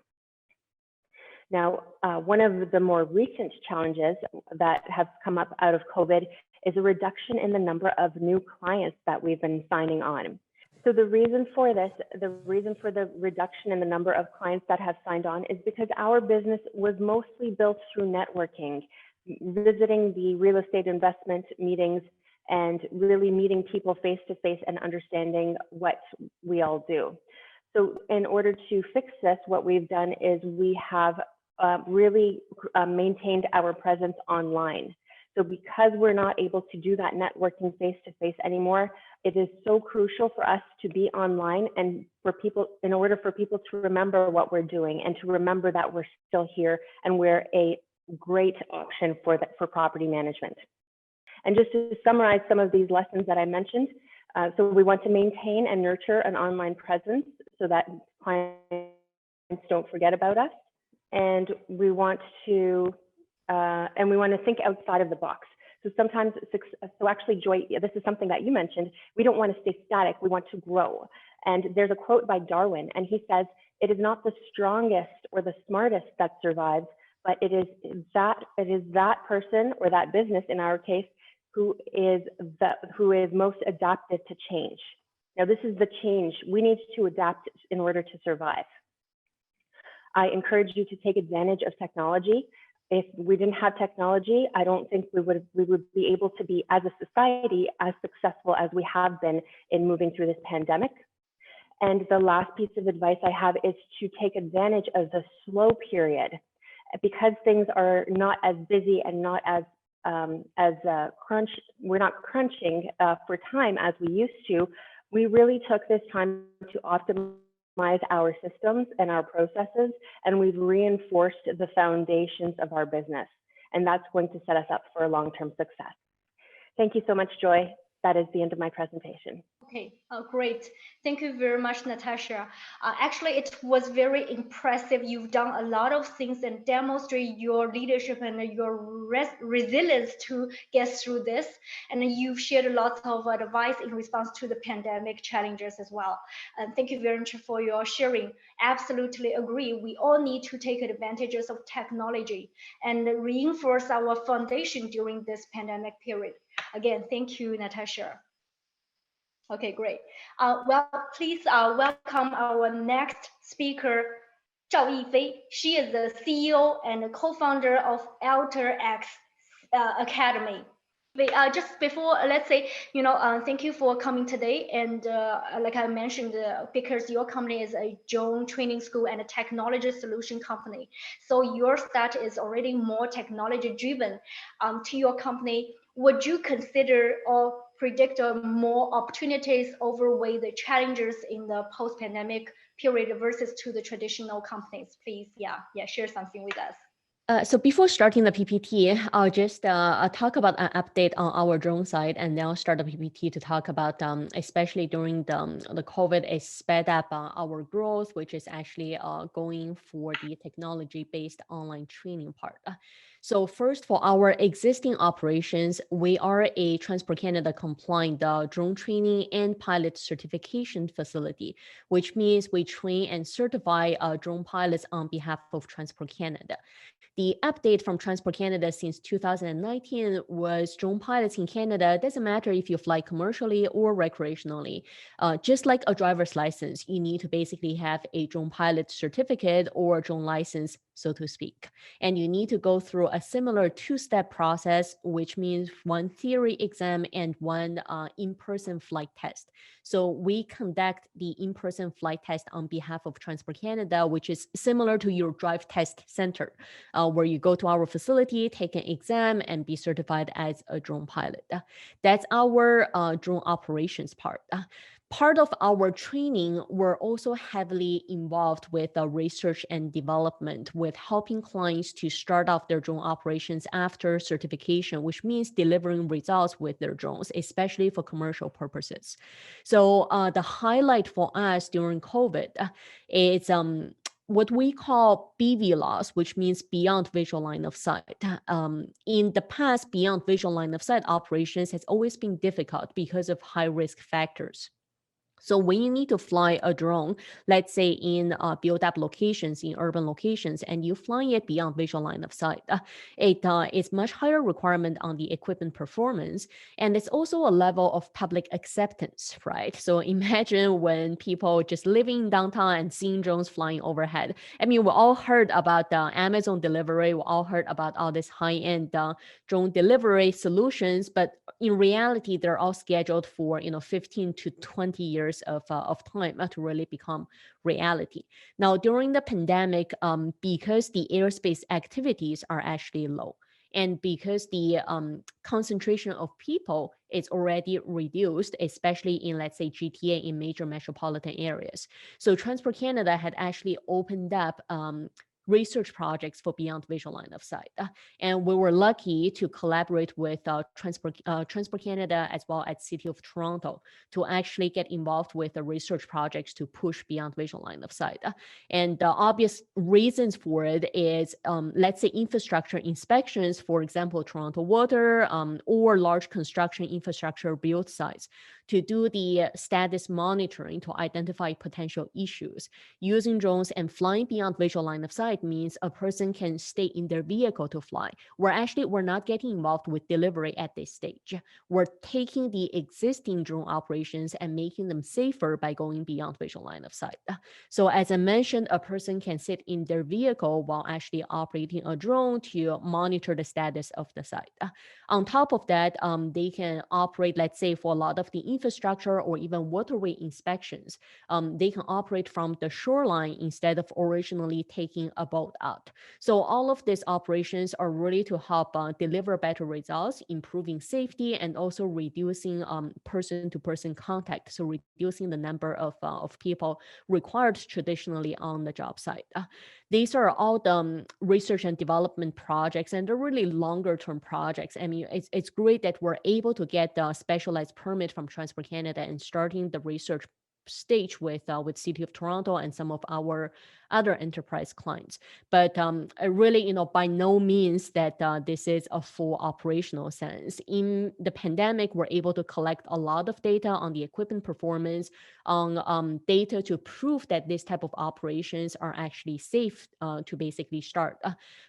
Now, one of the more recent challenges that have come up out of COVID is a reduction in the number of new clients that we've been signing on. So the reason for this, the reason for the reduction in the number of clients that have signed on is because our business was mostly built through networking, visiting the real estate investment meetings, and really meeting people face to face and understanding what we all do. So in order to fix this, what we've done is we have really maintained our presence online. So because we're not able to do that networking face to face anymore, it is so crucial for us to be online and for people, in order for people to remember what we're doing and to remember that we're still here and we're a great option for property management. And just to summarize some of these lessons that I mentioned, so we want to maintain and nurture an online presence so that clients don't forget about us. And we want to think outside of the box. So sometimes, so actually, Joy, this is something that you mentioned, we don't want to stay static, we want to grow. And there's a quote by Darwin, and he says, "It is not the strongest or the smartest that survives, but it is that person or that business, in our case, who is most adapted to change." Now, this is the change. We need to adapt in order to survive. I encourage you to take advantage of technology. If we didn't have technology, I don't think we would be able to be, as a society, as successful as we have been in moving through this pandemic. And the last piece of advice I have is to take advantage of the slow period. Because things are not as busy and not as we're not crunching for time as we used to, we really took this time to optimize our systems and our processes, and we've reinforced the foundations of our business. And that's going to set us up for long-term success. Thank you so much, Joy. That is the end of my presentation. Okay, great. Thank you very much, Natasha. Actually, it was very impressive. You've done a lot of things and demonstrate your leadership and your resilience to get through this. And you've shared a lot of advice in response to the pandemic challenges as well. And thank you very much for your sharing. Absolutely agree. We all need to take advantages of technology and reinforce our foundation during this pandemic period. Again, thank you, Natasha. Okay, great. Well, please welcome our next speaker, Zhao Yifei. She is the CEO and co-founder of AlterX Academy. Just before, let's say, thank you for coming today. And like I mentioned, because your company is a drone training school and a technology solution company, so your start is already more technology driven. To your company, would you consider or predict more opportunities overweigh the challenges in the post-pandemic period versus to the traditional companies? Please, share something with us. So before starting the PPT, I'll just talk about an update on our drone side, and then I'll start the PPT to talk about, especially during the COVID, it sped up our growth, which is actually going for the technology-based online training part. So first, for our existing operations, we are a Transport Canada compliant drone training and pilot certification facility, which means we train and certify drone pilots on behalf of Transport Canada. The update from Transport Canada since 2019 was drone pilots in Canada, doesn't matter if you fly commercially or recreationally. Just like a driver's license, you need to basically have a drone pilot certificate or drone license, so to speak. And you need to go through a similar two-step process, which means one theory exam and one in-person flight test. So we conduct the in-person flight test on behalf of Transport Canada, which is similar to your drive test center, where you go to our facility, take an exam, and be certified as a drone pilot. That's our drone operations part. Part of our training, we're also heavily involved with research and development, with helping clients to start off their drone operations after certification, which means delivering results with their drones, especially for commercial purposes. So the highlight for us during COVID is what we call BV loss, which means beyond visual line of sight. In the past, beyond visual line of sight operations has always been difficult because of high risk factors. So when you need to fly a drone, let's say in built-up locations, in urban locations, and you fly it beyond visual line of sight, it's much higher requirement on the equipment performance, and it's also a level of public acceptance, right? So imagine when people just living in downtown and seeing drones flying overhead. I mean, we all heard about the Amazon delivery, we all heard about all this high-end drone delivery solutions, but in reality, they're all scheduled for 15 to 20 years of time to really become reality. Now, during the pandemic, because the airspace activities are actually low, and because the concentration of people is already reduced, especially in, let's say, GTA in major metropolitan areas. So Transport Canada had actually opened up research projects for beyond visual line of sight. And we were lucky to collaborate with Transport Canada as well as City of Toronto to actually get involved with the research projects to push beyond visual line of sight. And the obvious reasons for it is, let's say, infrastructure inspections, for example, Toronto Water, or large construction infrastructure build sites, to do the status monitoring to identify potential issues. Using drones and flying beyond visual line of sight means a person can stay in their vehicle to fly. We're not getting involved with delivery at this stage. We're taking the existing drone operations and making them safer by going beyond visual line of sight. So as I mentioned, a person can sit in their vehicle while actually operating a drone to monitor the status of the site. On top of that, they can operate, let's say, for a lot of the infrastructure or even waterway inspections. They can operate from the shoreline instead of originally taking a boat out. So all of these operations are really to help deliver better results, improving safety, and also reducing person-to-person contact, so reducing the number of people required traditionally on the job site. These are all the research and development projects, and they're really longer-term projects. I mean, it's great that we're able to get the specialized permit from Transport Canada and starting the research stage with City of Toronto and some of our other enterprise clients. But really, by no means that this is a full operational sense. In the pandemic, we're able to collect a lot of data on the equipment performance, on data to prove that this type of operations are actually safe to basically start.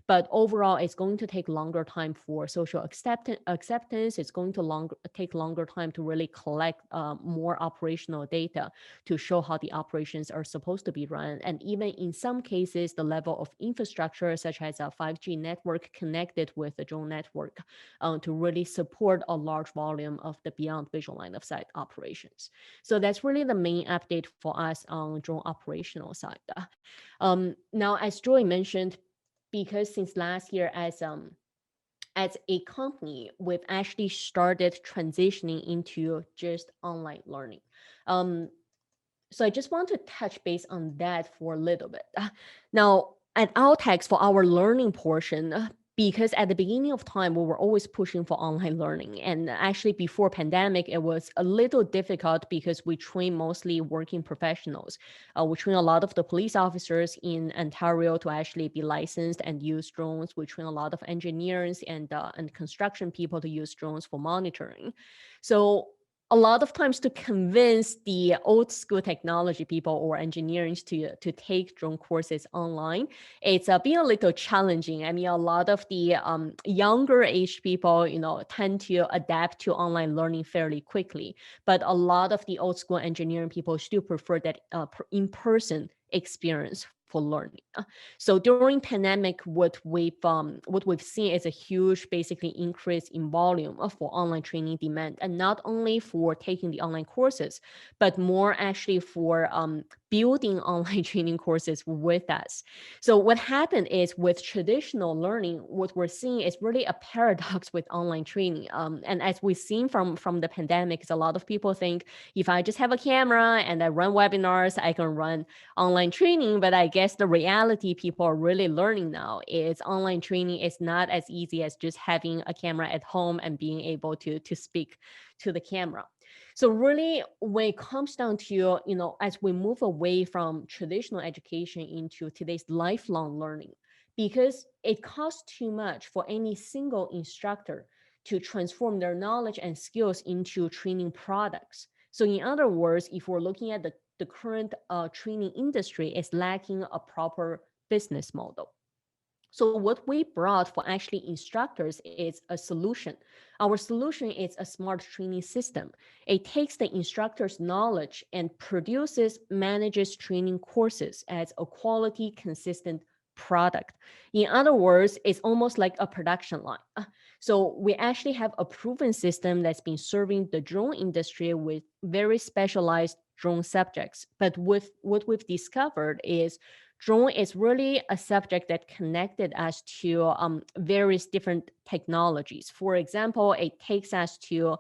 But overall, it's going to take longer time for social acceptance. It's going to take longer time to really collect more operational data to show how the operations are supposed to be run. And even in some cases, the level of infrastructure, such as a 5G network connected with the drone network, to really support a large volume of the beyond visual line of sight operations. So that's really the main update for us on drone operational side. Now, as Joy mentioned, because since last year as a company, we've actually started transitioning into just online learning. So I just want to touch base on that for a little bit. Now, at Altex, for our learning portion, because at the beginning of time, we were always pushing for online learning. And actually before pandemic, it was a little difficult because we train mostly working professionals. We train a lot of the police officers in Ontario to actually be licensed and use drones. We train a lot of engineers and construction people to use drones for monitoring. So a lot of times to convince the old school technology people or engineers to take drone courses online, it's been a little challenging. I mean, a lot of the younger age people, tend to adapt to online learning fairly quickly. But a lot of the old school engineering people still prefer that in-person experience for learning. So during pandemic, what we've seen is a huge basically increase in volume for online training demand, and not only for taking the online courses, but more actually for building online training courses with us. So what happened is with traditional learning, what we're seeing is really a paradox with online training. And as we've seen from the pandemic, is a lot of people think if I just have a camera and I run webinars, I can run online training. But I guess the reality people are really learning now is online training is not as easy as just having a camera at home and being able to speak to the camera. So really, when it comes down to, as we move away from traditional education into today's lifelong learning, because it costs too much for any single instructor to transform their knowledge and skills into training products. So in other words, if we're looking at the current training industry, is lacking a proper business model. So what we brought for actually instructors is a solution. Our solution is a smart training system. It takes the instructor's knowledge and manages training courses as a quality, consistent product. In other words, it's almost like a production line. So we actually have a proven system that's been serving the drone industry with very specialized drone subjects. But with what we've discovered is drone is really a subject that connected us to various different technologies. For example, it takes us to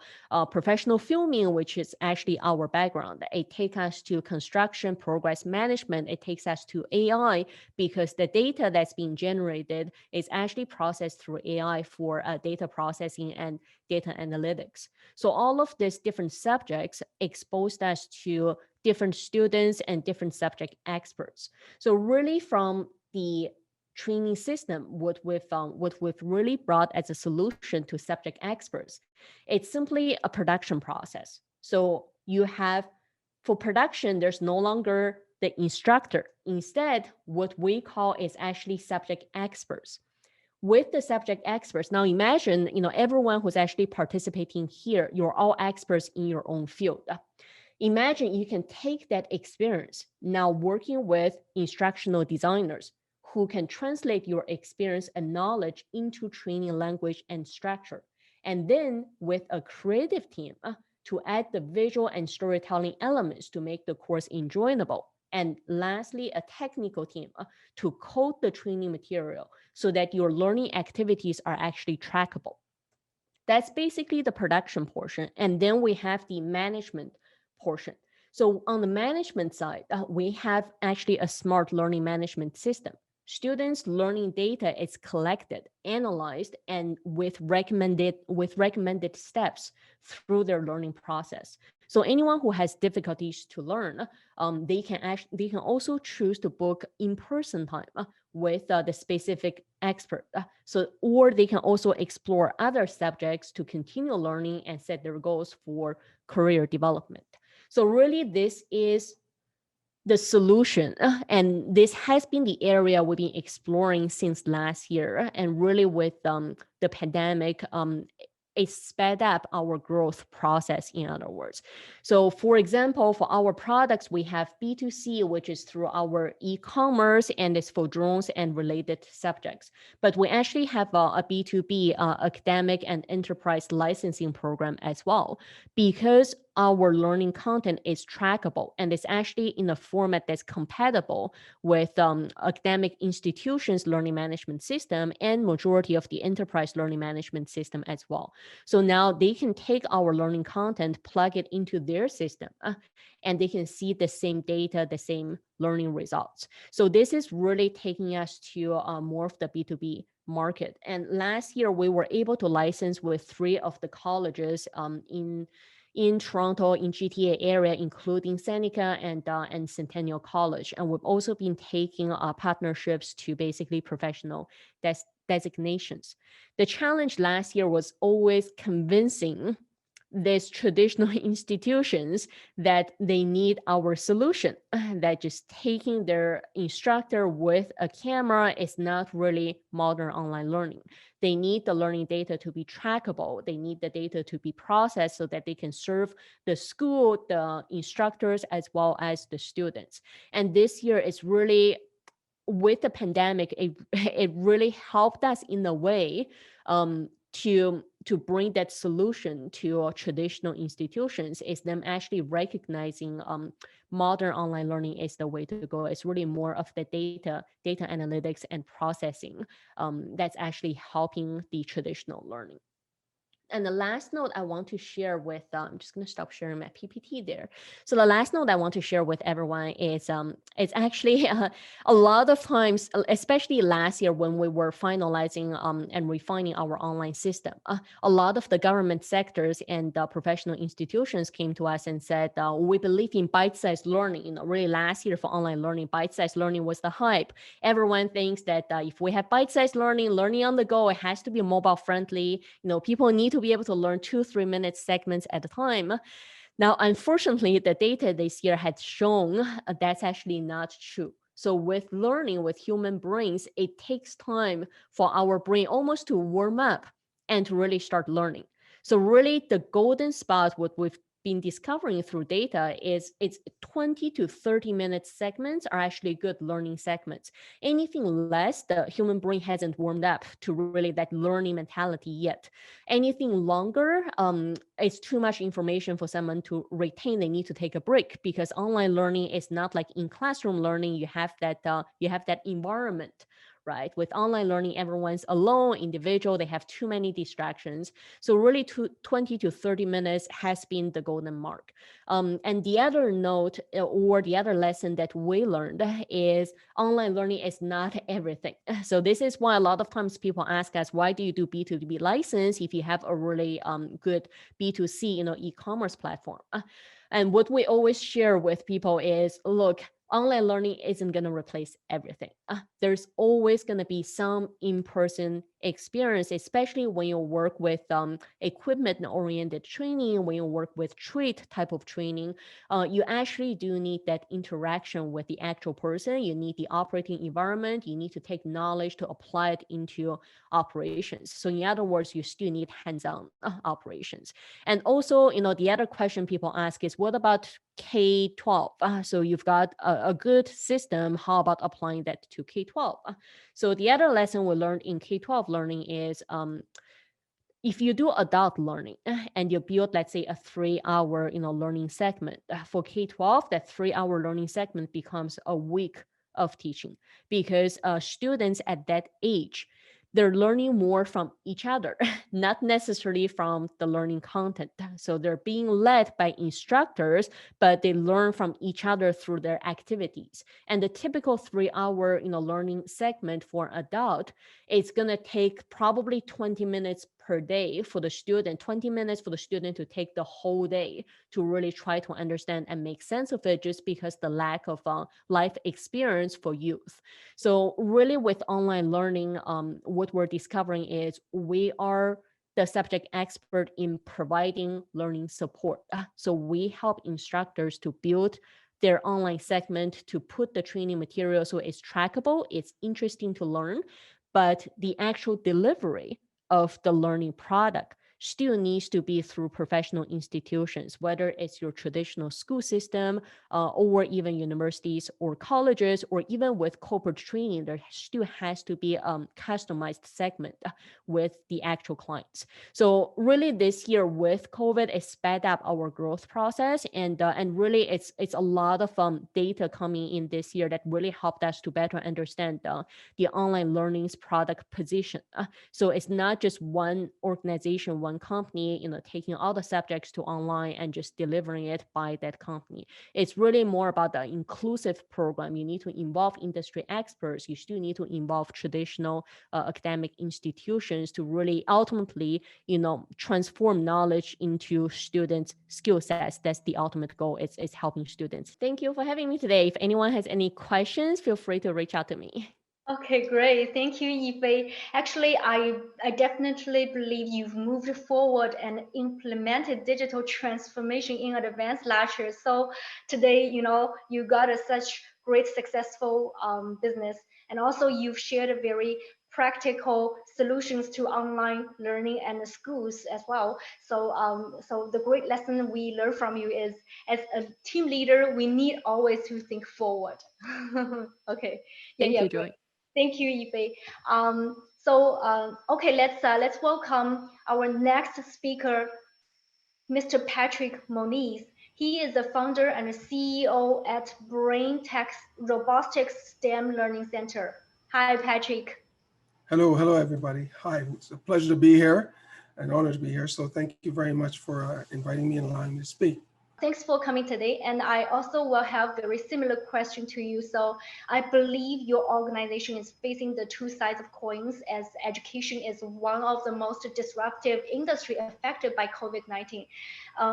professional filming, which is actually our background. It takes us to construction, progress management. It takes us to AI because the data that's being generated is actually processed through AI for data processing and data analytics. So all of these different subjects exposed us to different students and different subject experts. So really from the training system, what we've really brought as a solution to subject experts, it's simply a production process. So you have, for production, there's no longer the instructor. Instead, what we call is actually subject experts. With the subject experts, now imagine, everyone who's actually participating here, you're all experts in your own field. Imagine you can take that experience now working with instructional designers who can translate your experience and knowledge into training language and structure. And then with a creative team to add the visual and storytelling elements to make the course enjoyable. And lastly, a technical team to code the training material so that your learning activities are actually trackable. That's basically the production portion. And then we have the management portion. So on the management side, we have actually a smart learning management system. Students' learning data is collected, analyzed, and with recommended steps through their learning process. So anyone who has difficulties to learn, they can also choose to book in-person time with the specific expert. Or they can also explore other subjects to continue learning and set their goals for career development. So really, this is the solution. And this has been the area we've been exploring since last year. And really with the pandemic, it sped up our growth process, in other words. So for example, for our products, we have B2C, which is through our e-commerce, and it's for drones and related subjects. But we actually have a B2B academic and enterprise licensing program as well, because our learning content is trackable and it's actually in a format that's compatible with academic institutions' learning management system and majority of the enterprise learning management system as well. So now they can take our learning content, plug it into their system, and they can see the same data, the same learning results. So this is really taking us to more of the B2B market. And last year, we were able to license with 3 of the colleges in Toronto, in GTA area, including Seneca and Centennial College. And we've also been taking partnerships to basically professional designations. The challenge last year was always convincing these traditional institutions that they need our solution, that just taking their instructor with a camera is not really modern online learning. They need the learning data to be trackable. They need the data to be processed so that they can serve the school, the instructors, as well as the students. And this year is really, with the pandemic, it really helped us in a way to bring that solution to traditional institutions, is them actually recognizing modern online learning is the way to go. It's really more of the data analytics and processing that's actually helping the traditional learning. And the last note I want to share with, I'm just going to stop sharing my PPT there. So the last note I want to share with everyone is it's actually a lot of times, especially last year when we were finalizing and refining our online system, a lot of the government sectors and professional institutions came to us and said, we believe in bite-sized learning. You know, really last year for online learning, bite-sized learning was the hype. Everyone thinks that if we have bite-sized learning on the go, it has to be mobile friendly. You know, people need to be able to learn 2-3 minute segments at a time. Now, unfortunately, the data this year had shown that's actually not true. So with learning, with human brains, it takes time for our brain almost to warm up and to really start learning. So really the golden spot, what we've been discovering through data, is it's 20 to 30 minute segments are actually good learning segments. Anything less, the human brain hasn't warmed up to really that learning mentality yet. Anything longer, it's too much information for someone to retain. They need to take a break, because online learning is not like in classroom learning. You have that environment. Right? With online learning, everyone's alone, individual, they have too many distractions. So really 20 to 30 minutes has been the golden mark. And the other note or the other lesson that we learned is online learning is not everything. So this is why a lot of times people ask us, why do you do B2B license if you have a really good B2C, e-commerce platform? And what we always share with people is, look, online learning isn't going to replace everything. There's always going to be some in-person experience, especially when you work with equipment-oriented training, when you work with trade type of training. You actually do need that interaction with the actual person. You need the operating environment. You need to take knowledge to apply it into operations. So in other words, you still need hands-on operations. And also, the other question people ask is, what about K-12? So you've got a good system. How about applying that to K-12? So the other lesson we learned in K-12 learning is if you do adult learning and you build, let's say, a 3-hour learning segment, for K-12, that 3-hour learning segment becomes a week of teaching, because students at that age, they're learning more from each other, not necessarily from the learning content. So they're being led by instructors, but they learn from each other through their activities. And the typical 3-hour learning segment for adult, it's gonna take probably 20 minutes per day for the student, 20 minutes for the student to take the whole day to really try to understand and make sense of it, just because the lack of life experience for youth. So really with online learning, what we're discovering is we are the subject expert in providing learning support. So we help instructors to build their online segment, to put the training material so it's trackable, it's interesting to learn, but the actual delivery of the learning product still needs to be through professional institutions, whether it's your traditional school system or even universities or colleges, or even with corporate training, there still has to be a customized segment with the actual clients. So really this year with COVID, it sped up our growth process, and really it's a lot of data coming in this year that really helped us to better understand the online learning's product position. So it's not just one organization, one company, taking all the subjects to online and just delivering it by that company. It's really more about the inclusive program. You need to involve industry experts. You still need to involve traditional academic institutions to really ultimately, transform knowledge into students' skill sets. That's the ultimate goal. It's helping students. Thank you for having me today. If anyone has any questions, feel free to reach out to me. Okay, great. Thank you, Yifei. Actually, I definitely believe you've moved forward and implemented digital transformation in advance last year. So today, you got such great successful business, and also you've shared a very practical solutions to online learning and schools as well. So the great lesson we learned from you is, as a team leader, we need always to think forward. Okay. Thank you, Joy. Thank you, Yifei. Okay, let's welcome our next speaker, Mr. Patrick Moniz. He is the founder and CEO at Braintechrobotics STEM Learning Center. Hi, Patrick. Hello, everybody. Hi, it's a pleasure to be here, an honor to be here. So thank you very much for inviting me and allowing me to speak. Thanks for coming today. And I also will have very similar question to you. So I believe your organization is facing the two sides of coins, as education is one of the most disruptive industry affected by COVID-19.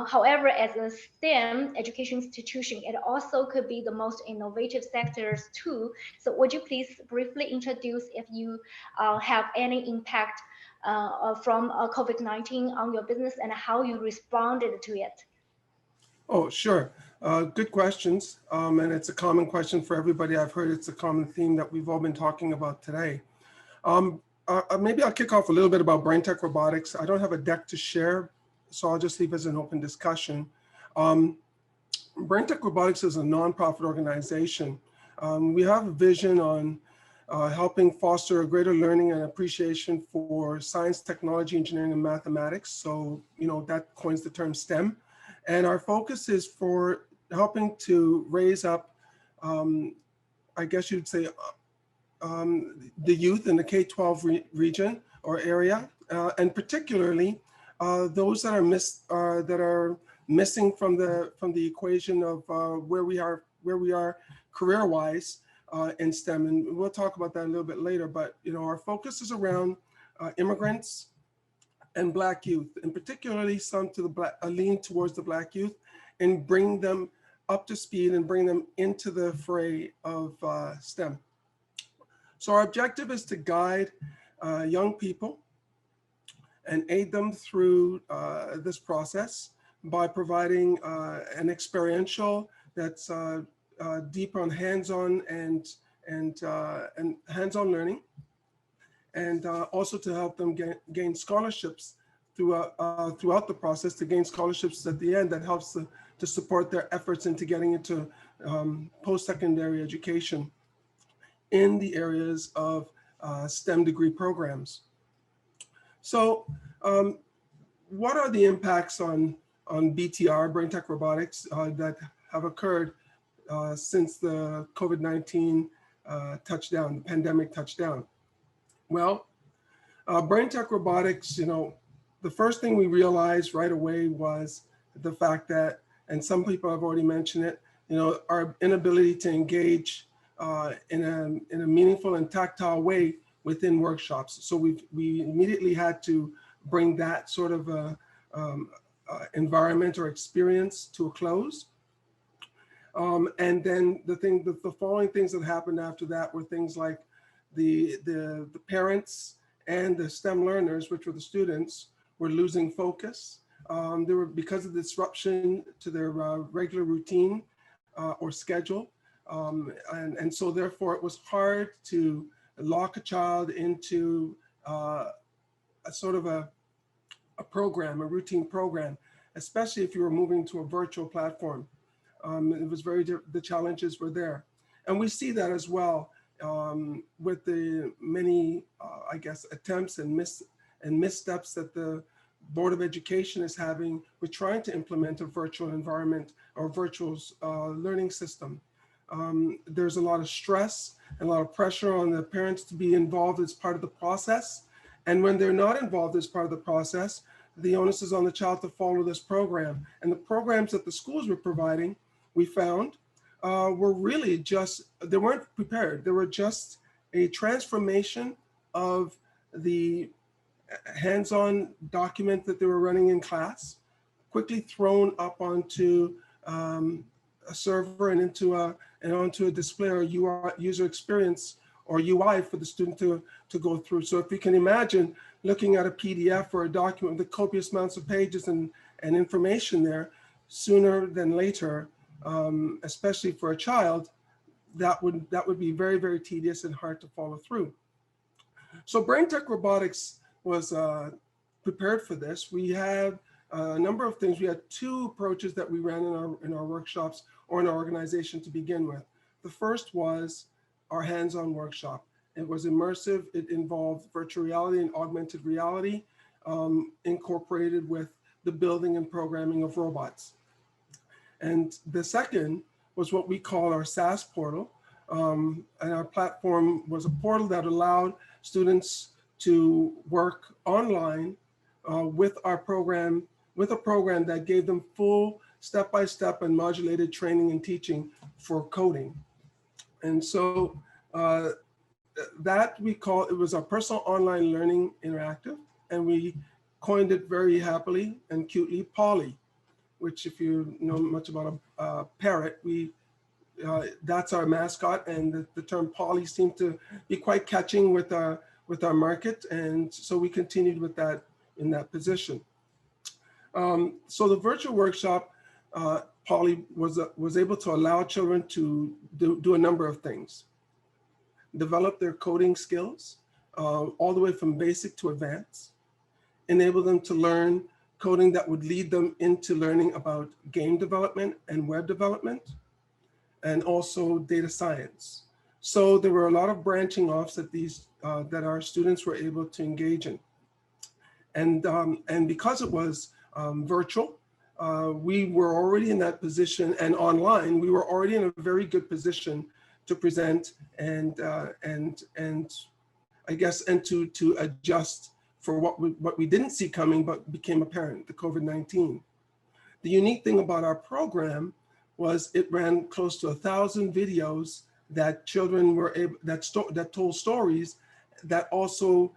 However, as a STEM education institution, it also could be the most innovative sectors too. So would you please briefly introduce if you have any impact from COVID-19 on your business and how you responded to it? Oh, sure. Good questions. And it's a common question for everybody. I've heard it's a common theme that we've all been talking about today. Maybe I'll kick off a little bit about Braintechrobotics. I don't have a deck to share, so I'll just leave as an open discussion. Braintechrobotics is a nonprofit organization. We have a vision on helping foster a greater learning and appreciation for science, technology, engineering, and mathematics. So, that coins the term STEM. And our focus is for helping to raise up, I guess you'd say, the youth in the K-12 region or area, and particularly those that are missing from the equation of where we are career-wise in STEM. And we'll talk about that a little bit later. But our focus is around immigrants and Black youth, and particularly some to the lean towards the Black youth, and bring them up to speed and bring them into the fray of STEM. So our objective is to guide young people and aid them through this process by providing an experiential that's deep on hands-on and hands-on learning, and also to help them gain scholarships throughout the process, to gain scholarships at the end that helps to support their efforts into getting into post-secondary education in the areas of STEM degree programs. So what are the impacts on BTR, Braintechrobotics, that have occurred since the COVID-19 touchdown, the pandemic touchdown? Well, Braintechrobotics, the first thing we realized right away was the fact that, and some people have already mentioned it, our inability to engage in a meaningful and tactile way within workshops. So we immediately had to bring that sort of environment or experience to a close. And then the following things that happened after that were things like the parents and the STEM learners, which were the students, were losing focus. They were, because of disruption to their regular routine or schedule. And so therefore it was hard to lock a child into a sort of a program, a routine program, especially if you were moving to a virtual platform. It was the challenges were there. And we see that as well with the many, I guess, attempts and missteps that the Board of Education is having with trying to implement a virtual environment or virtual learning system. There's a lot of stress and a lot of pressure on the parents to be involved as part of the process. And when they're not involved as part of the process, the onus is on the child to follow this program. And the programs that the schools were providing, we found, were really just, they weren't prepared. They were just a transformation of the hands-on document that they were running in class, quickly thrown up onto a server and onto a display or UI, user experience or UI for the student to go through. So if you can imagine looking at a PDF or a document with copious amounts of pages and information there, sooner than later, especially for a child, that would be very, very tedious and hard to follow through. So Braintechrobotics was prepared for this. We had a number of things. We had two approaches that we ran in our workshops or in our organization to begin with. The first was our hands-on workshop. It was immersive. It involved virtual reality and augmented reality incorporated with the building and programming of robots. And the second was what we call our SaaS portal. And our platform was a portal that allowed students to work online with our program, with a program that gave them full step-by-step and modulated training and teaching for coding. And so that we call, it was our personal online learning interactive, and we coined it very happily and cutely Polly, which if you know much about a parrot, that's our mascot, and the term Polly seemed to be quite catching with our market, and so we continued with that in that position. So the virtual workshop, Polly was able to allow children to do a number of things. Develop their coding skills, all the way from basic to advanced, enable them to learn coding that would lead them into learning about game development and web development, and also data science. So there were a lot of branching offs that that our students were able to engage in. And because it was virtual, we were already in that position, and online, we were already in a very good position to present and I guess, and to adjust for what we didn't see coming, but became apparent, the COVID-19. The unique thing about our program was it ran close to 1,000 videos that children were able, that told stories that also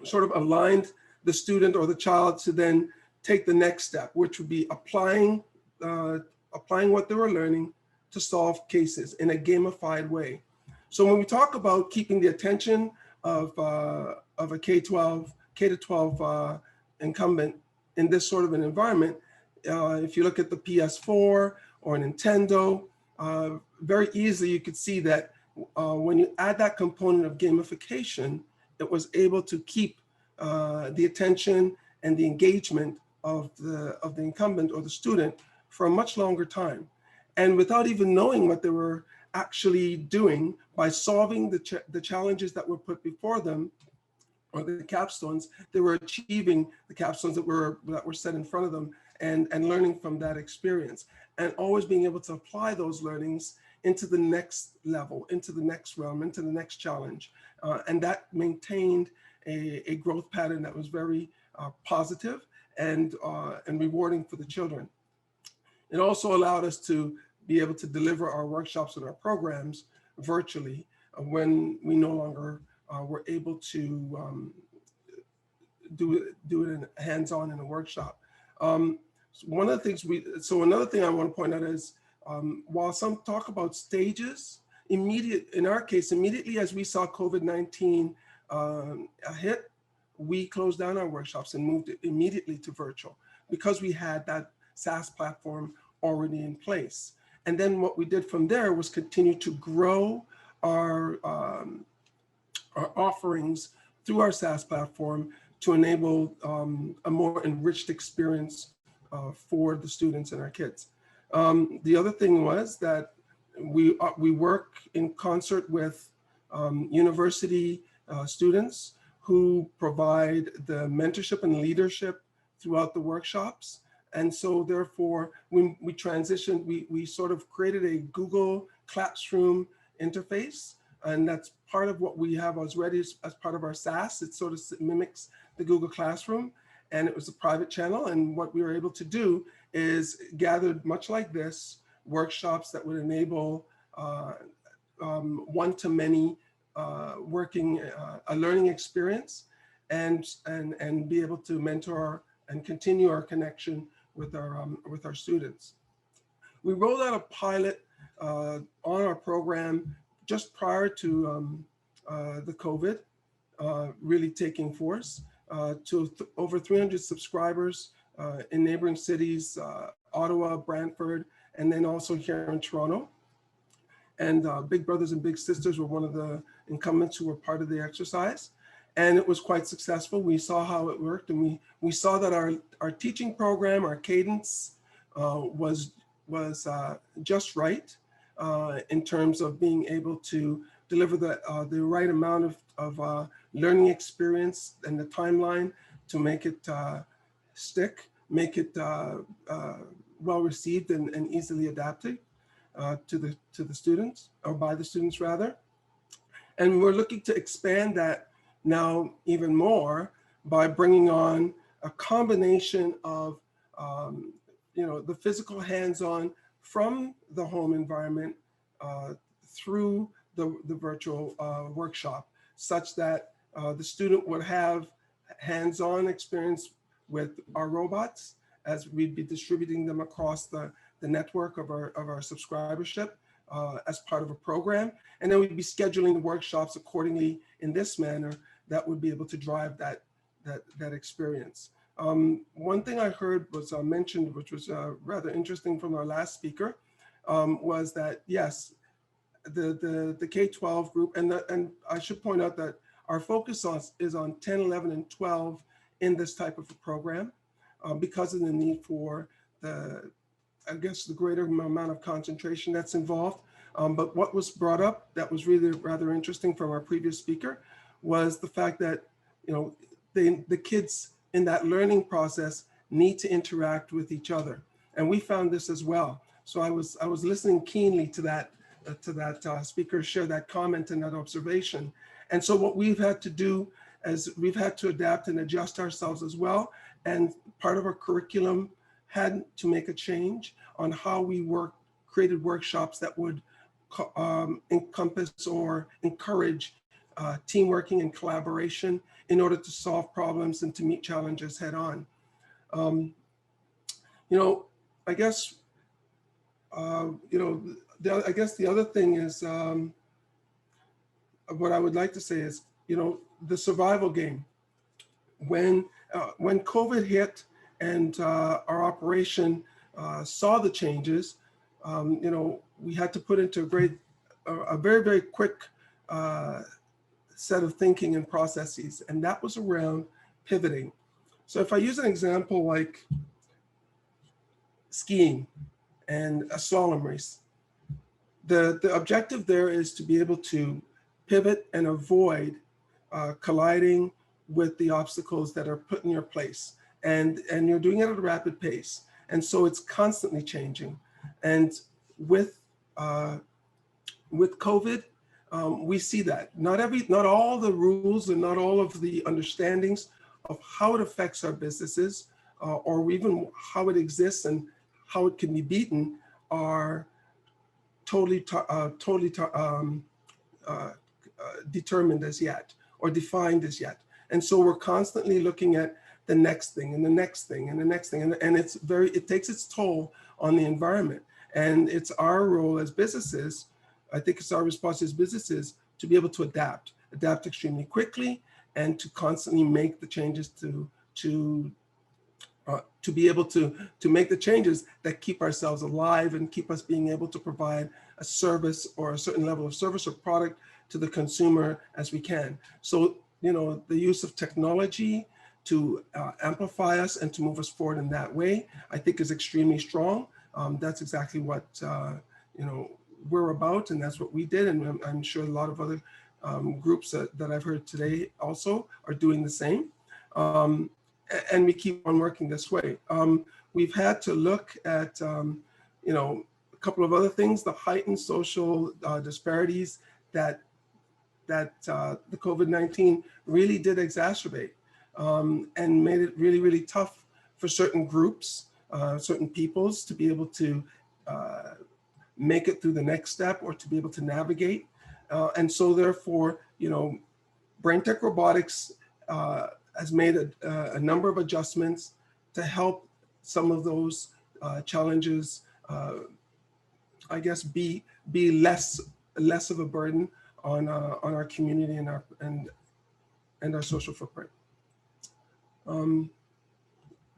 sort of aligned the student or the child to then take the next step, which would be applying what they were learning to solve cases in a gamified way. So when we talk about keeping the attention of a K-12 incumbent in this sort of an environment, if you look at the PS4 or Nintendo, very easily you could see that when you add that component of gamification, it was able to keep the attention and the engagement of the incumbent or the student for a much longer time. And without even knowing what they were actually doing, by solving the challenges that were put before them, or the capstones, they were achieving the capstones that were set in front of them, and learning from that experience, and always being able to apply those learnings into the next level, into the next realm, into the next challenge. And that maintained a growth pattern that was very positive and rewarding for the children. It also allowed us to be able to deliver our workshops and our programs virtually when we no longer were able to do it in hands-on in a workshop. One of the things another thing I want to point out is, while some talk about stages, in our case, immediately as we saw COVID-19 hit, we closed down our workshops and moved it immediately to virtual because we had that SaaS platform already in place. And then what we did from there was continue to grow our offerings through our SaaS platform to enable a more enriched experience for the students and our kids. The other thing was that we work in concert with university students who provide the mentorship and leadership throughout the workshops. And so therefore, when we transitioned, we sort of created a Google Classroom interface. And that's part of what we have already as part of our SaaS. It sort of mimics the Google Classroom, and it was a private channel. And what we were able to do is gathered, much like this, workshops that would enable one-to-many working, a learning experience, and be able to mentor and continue our connection with our students. We rolled out a pilot on our program just prior to the COVID really taking force, to over 300 subscribers in neighboring cities, Ottawa, Brantford, and then also here in Toronto. And Big Brothers and Big Sisters were one of the incumbents who were part of the exercise. And it was quite successful. We saw how it worked, and we saw that our teaching program, our cadence was just right in terms of being able to deliver the right amount of learning experience and the timeline to make it stick, make it well received and easily adapted to the students, or by the students rather. And we're looking to expand that now even more by bringing on a combination of the physical hands-on from the home environment through the virtual workshop, such that the student would have hands-on experience with our robots as we'd be distributing them across the network of our subscribership as part of a program. And then we'd be scheduling the workshops accordingly in this manner that would be able to drive that experience. One thing I heard was mentioned, which was rather interesting from our last speaker, was that yes, the K-12 group, and I should point out that our focus is on 10, 11, and 12 in this type of a program because of the need for the greater amount of concentration that's involved. But what was brought up that was really rather interesting from our previous speaker was the fact that the kids in that learning process need to interact with each other, and we found this as well. So I was listening keenly to that speaker share that comment and that observation. And so what we've had to do is we've had to adapt and adjust ourselves as well. And part of our curriculum had to make a change on how we created workshops that would encompass or encourage team working and collaboration in order to solve problems and to meet challenges head on. I guess, I guess the other thing is, what I would like to say is, the survival game. When COVID hit and our operation saw the changes, we had to put into a very, very quick set of thinking and processes, and that was around pivoting. So if I use an example like skiing and a slalom race, the objective there is to be able to pivot and avoid colliding with the obstacles that are put in your place. And you're doing it at a rapid pace. And so it's constantly changing. And with COVID, we see that. Not all the rules and not all of the understandings of how it affects our businesses or even how it exists and how it can be beaten are totally determined as yet or defined as yet. And so we're constantly looking at the next thing and the next thing and the next thing. And it takes its toll on the environment. And it's our role as businesses, I think it's our response as businesses to be able to adapt extremely quickly and to constantly make the changes to be able to make the changes that keep ourselves alive and keep us being able to provide a service or a certain level of service or product to the consumer as we can. So, the use of technology, to amplify us and to move us forward in that way, I think is extremely strong. That's exactly what we're about, and that's what we did, and I'm sure a lot of other groups that I've heard today also are doing the same. And we keep on working this way. We've had to look at a couple of other things, the heightened social disparities that the COVID-19 really did exacerbate, and made it really, really tough for certain groups, certain peoples to be able to make it through the next step or to be able to navigate. And so therefore, Braintechrobotics has made a number of adjustments to help some of those challenges, I guess, be less of a burden on our community and our social footprint.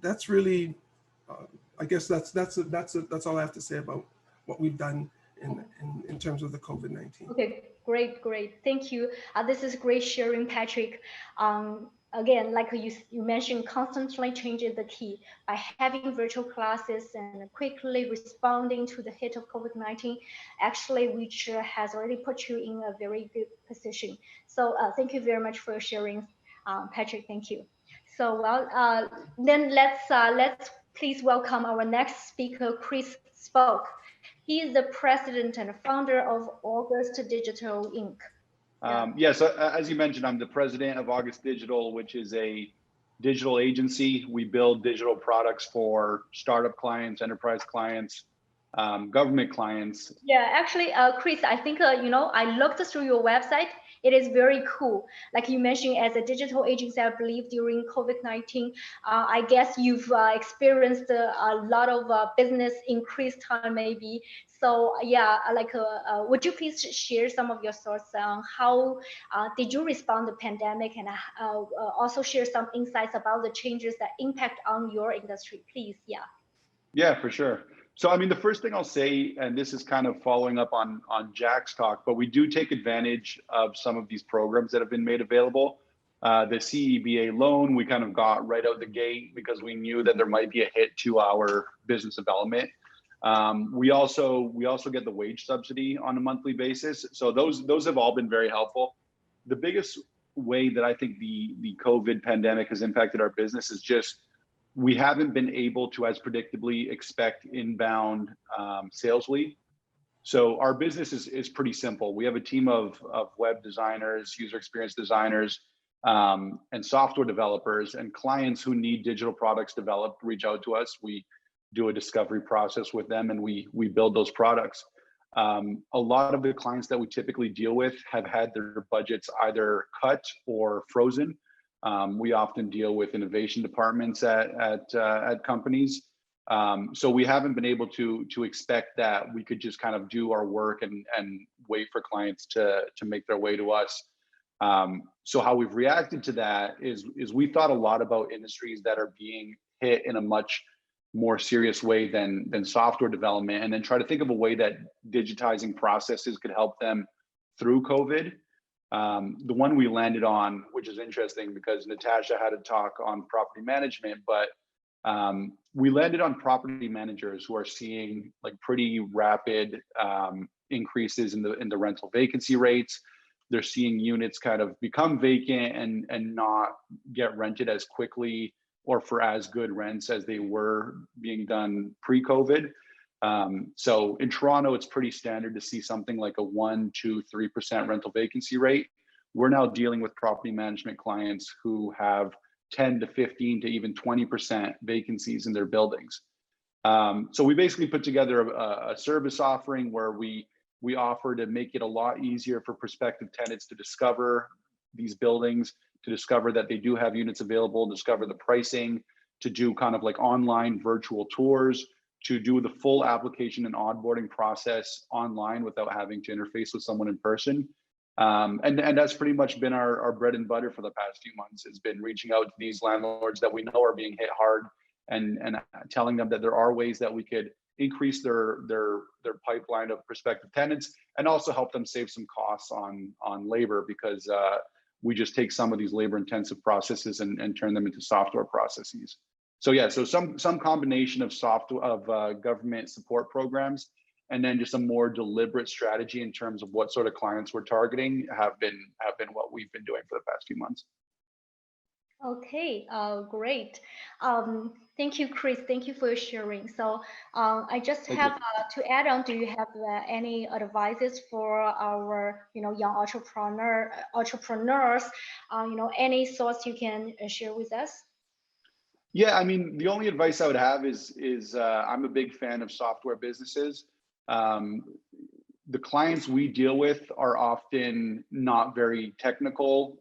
That's really, I guess that's all I have to say about what we've done in terms of the COVID-19. Okay, great. Thank you. This is great sharing, Patrick. Again, like you mentioned, constantly changing the key by having virtual classes and quickly responding to the hit of COVID-19, actually, which has already put you in a very good position. So thank you very much for sharing, Patrick. Thank you. So then let's please welcome our next speaker, Chris Spock. He is the president and founder of August Digital Inc. Yes, as you mentioned, I'm the president of August Digital, which is a digital agency. We build digital products for startup clients, enterprise clients, government clients. Yeah, actually, Chris, I think, I looked through your website. It is very cool. Like you mentioned, as a digital agency, I believe during COVID-19, I guess you've experienced a lot of business increased time maybe. So yeah, would you please share some of your thoughts on how did you respond to the pandemic, and also share some insights about the changes that impact on your industry, please? Yeah. Yeah, for sure. So, I mean, the first thing I'll say, and this is kind of following up on Jack's talk, but we do take advantage of some of these programs that have been made available. The CEBA loan, we kind of got right out the gate because we knew that there might be a hit to our business development. We also get the wage subsidy on a monthly basis. So those have all been very helpful. The biggest way that I think the COVID pandemic has impacted our business is just we haven't been able to as predictably expect inbound sales lead. So our business is pretty simple. We have a team of web designers, user experience designers, and software developers, and clients who need digital products developed reach out to us. We do a discovery process with them, and we build those products. A lot of the clients that we typically deal with have had their budgets either cut or frozen. We often deal with innovation departments at companies. So we haven't been able to expect that we could just kind of do our work and wait for clients to make their way to us. So how we've reacted to that is we thought a lot about industries that are being hit in a much more serious way than software development, and then try to think of a way that digitizing processes could help them through COVID. The one we landed on, which is interesting because Natasha had a talk on property management, but we landed on property managers who are seeing like pretty rapid increases in the rental vacancy rates. They're seeing units kind of become vacant and not get rented as quickly or for as good rents as they were being done pre-COVID. So in Toronto, it's pretty standard to see something like a 1%, 2%, 3% rental vacancy rate. We're now dealing with property management clients who have 10 to 15 to even 20% vacancies in their buildings. So we basically put together a service offering where we offer to make it a lot easier for prospective tenants to discover these buildings, to discover that they do have units available, discover the pricing, to do kind of like online virtual tours, to do the full application and onboarding process online without having to interface with someone in person. And that's pretty much been our bread and butter for the past few months. It's been reaching out to these landlords that we know are being hit hard and telling them that there are ways that we could increase their pipeline of prospective tenants and also help them save some costs on labor, because we just take some of these labor-intensive processes and turn them into software processes. So yeah, so some combination of government support programs, and then just a more deliberate strategy in terms of what sort of clients we're targeting have been what we've been doing for the past few months. Okay, great. Thank you, Chris. Thank you for your sharing. So I just have to add on. Do you have any advices for our, young entrepreneurs? Any thoughts you can share with us? Yeah, I mean, the only advice I would have is I'm a big fan of software businesses. The clients we deal with are often not very technical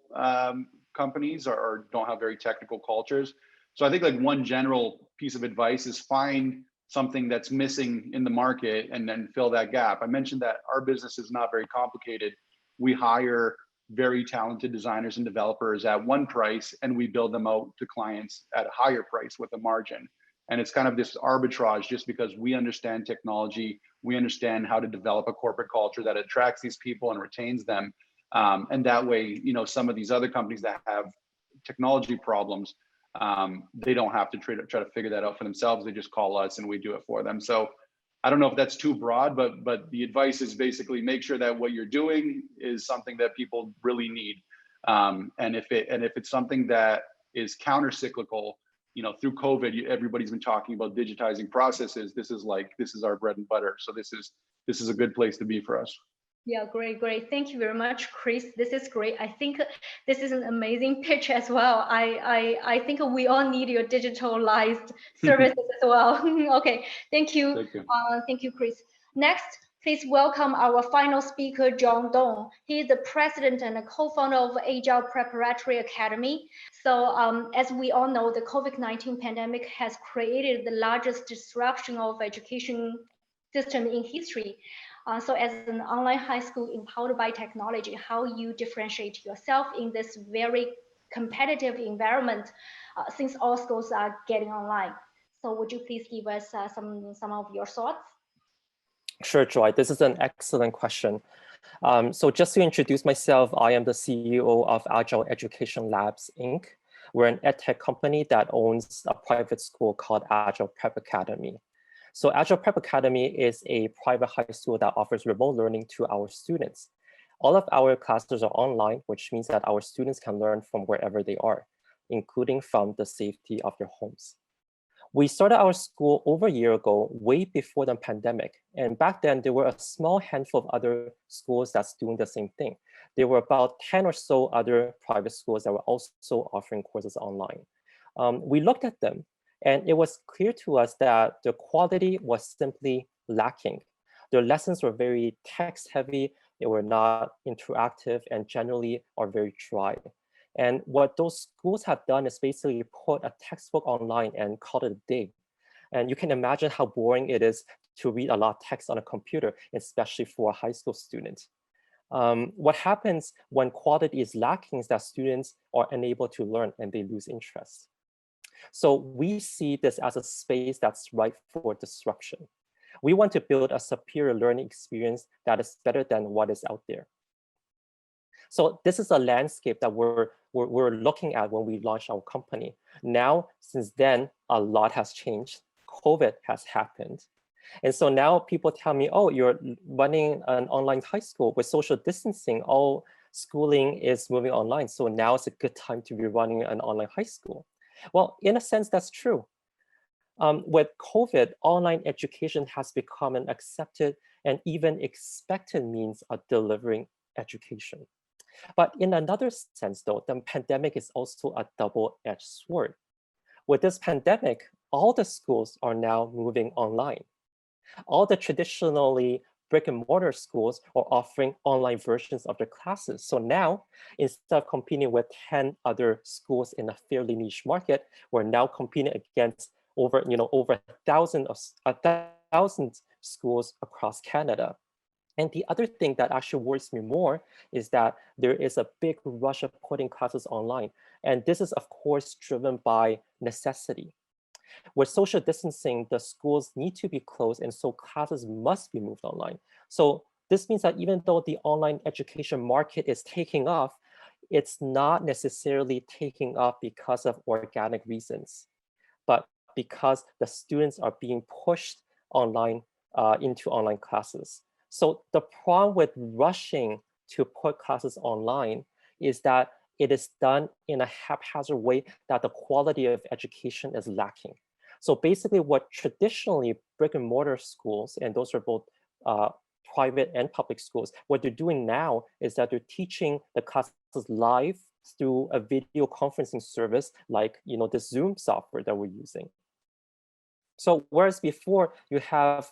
companies or don't have very technical cultures. So I think like one general piece of advice is find something that's missing in the market and then fill that gap. I mentioned that our business is not very complicated. We hire very talented designers and developers at one price, and we build them out to clients at a higher price with a margin. And it's kind of this arbitrage just because we understand technology, we understand how to develop a corporate culture that attracts these people and retains them. And that way, some of these other companies that have technology problems, they don't have to try to figure that out for themselves. They just call us and we do it for them. So I don't know if that's too broad, but the advice is basically make sure that what you're doing is something that people really need. And if it's something that is counter-cyclical, through COVID, everybody's been talking about digitizing processes. This is our bread and butter. So this is a good place to be for us. Yeah, great. Thank you very much, Chris. This is great. I think this is an amazing pitch as well. I think we all need your digitalized services as well. Okay, thank you. Thank you, Chris. Next, please welcome our final speaker, John Dong. He is the president and a co-founder of Agile Preparatory Academy. So as we all know, the COVID-19 pandemic has created the largest disruption of education system in history. So as an online high school empowered by technology, how you differentiate yourself in this very competitive environment since all schools are getting online. So would you please give us some of your thoughts? Sure, Joy. This is an excellent question. So just to introduce myself, I am the CEO of Agile Education Labs, Inc. We're an edtech company that owns a private school called Agile Prep Academy. So Agile Prep Academy is a private high school that offers remote learning to our students. All of our classes are online, which means that our students can learn from wherever they are, including from the safety of their homes. We started our school over a year ago, way before the pandemic. And back then, there were a small handful of other schools that's doing the same thing. There were about 10 or so other private schools that were also offering courses online. We looked at them, and it was clear to us that the quality was simply lacking. Their lessons were very text heavy, they were not interactive, and generally are very dry. And what those schools have done is basically put a textbook online and call it a day. And you can imagine how boring it is to read a lot of text on a computer, especially for a high school student. What happens when quality is lacking is that students are unable to learn and they lose interest. So we see this as a space that's ripe for disruption. We want to build a superior learning experience that is better than what is out there. So this is a landscape that we're looking at when we launched our company. Now, since then, a lot has changed. COVID has happened. And so now people tell me, oh, you're running an online high school with social distancing. All schooling is moving online. So now it's a good time to be running an online high school. Well, in a sense, that's true. With COVID, online education has become an accepted and even expected means of delivering education. But in another sense, though, the pandemic is also a double-edged sword. With this pandemic, all the schools are now moving online. All the traditionally brick and mortar schools are offering online versions of their classes. So now, instead of competing with 10 other schools in a fairly niche market, we're now competing against over 1,000 schools across Canada. And the other thing that actually worries me more is that there is a big rush of putting classes online. And this is, of course, driven by necessity. With social distancing, the schools need to be closed, and so classes must be moved online. So this means that even though the online education market is taking off, it's not necessarily taking off because of organic reasons, but because the students are being pushed online into online classes. So the problem with rushing to put classes online is that it is done in a haphazard way that the quality of education is lacking. So basically what traditionally brick and mortar schools, and those are both private and public schools, what they're doing now is that they're teaching the classes live through a video conferencing service like the Zoom software that we're using. So whereas before you have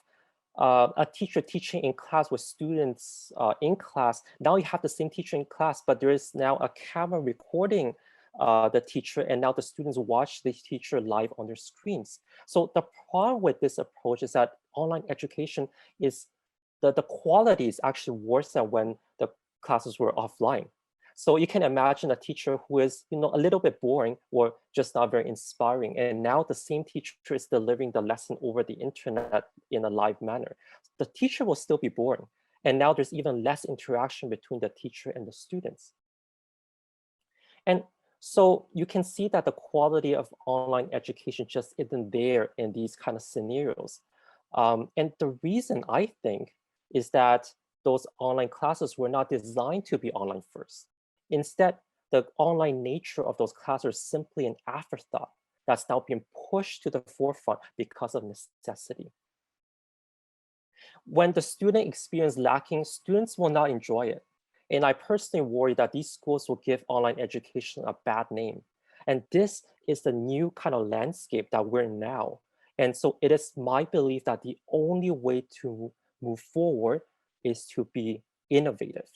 a teacher teaching in class with students in class, now you have the same teacher in class, but there is now a camera recording the teacher, and now the students watch the teacher live on their screens. So the problem with this approach is that online education is the quality is actually worse than when the classes were offline. So you can imagine a teacher who is a little bit boring or just not very inspiring, and now the same teacher is delivering the lesson over the internet in a live manner. The teacher will still be boring, and now there's even less interaction between the teacher and the students. And so you can see that the quality of online education just isn't there in these kind of scenarios. And the reason, I think, is that those online classes were not designed to be online first. Instead, the online nature of those classes is simply an afterthought that's now being pushed to the forefront because of necessity. When the student experience lacking, students will not enjoy it. And I personally worry that these schools will give online education a bad name. And this is the new kind of landscape that we're in now. And so it is my belief that the only way to move forward is to be innovative.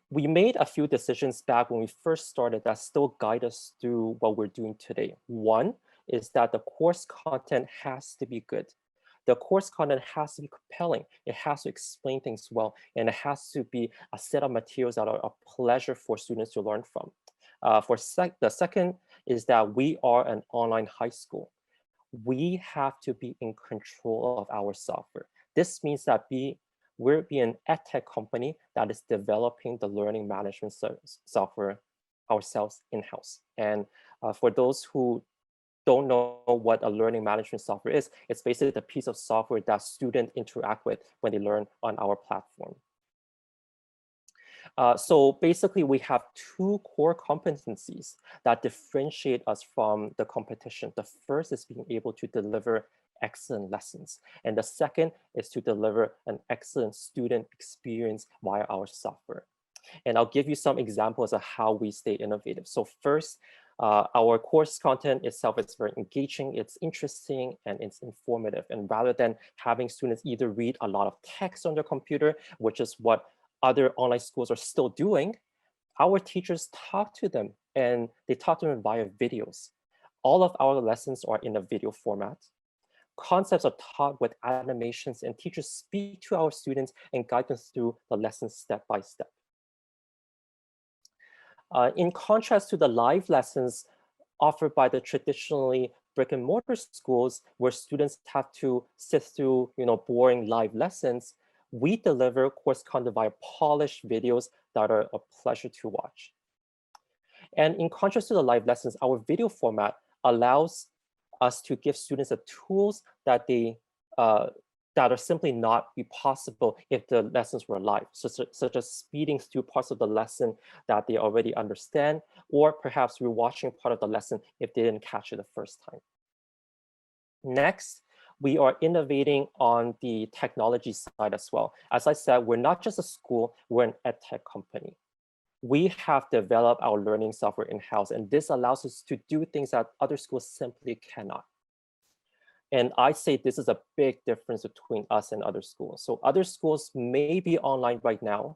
We made a few decisions back when we first started that still guide us through what we're doing today. One is that the course content has to be good. The course content has to be compelling. It has to explain things well, and it has to be a set of materials that are a pleasure for students to learn from. The second is that we are an online high school. We have to be in control of our software. This means that we're an edtech company that is developing the learning management software ourselves in-house. And for those who don't know what a learning management software is, it's basically the piece of software that students interact with when they learn on our platform. So basically, we have two core competencies that differentiate us from the competition. The first is being able to deliver excellent lessons. And the second is to deliver an excellent student experience via our software. And I'll give you some examples of how we stay innovative. So first, our course content itself is very engaging, it's interesting, and it's informative. And rather than having students either read a lot of text on their computer, which is what other online schools are still doing, our teachers talk to them, and they talk to them via videos. All of our lessons are in a video format. Concepts are taught with animations, and teachers speak to our students and guide them through the lessons step by step. In contrast to the live lessons offered by the traditionally brick and mortar schools, where students have to sit through boring live lessons, we deliver course content via polished videos that are a pleasure to watch. And in contrast to the live lessons, our video format allows us to give students the tools that that are simply not be possible if the lessons were live, such as speeding through parts of the lesson that they already understand, or perhaps rewatching part of the lesson if they didn't catch it the first time. Next, we are innovating on the technology side as well. As I said, we're not just a school, we're an edtech company. We have developed our learning software in-house, and this allows us to do things that other schools simply cannot. And I say this is a big difference between us and other schools. So other schools may be online right now,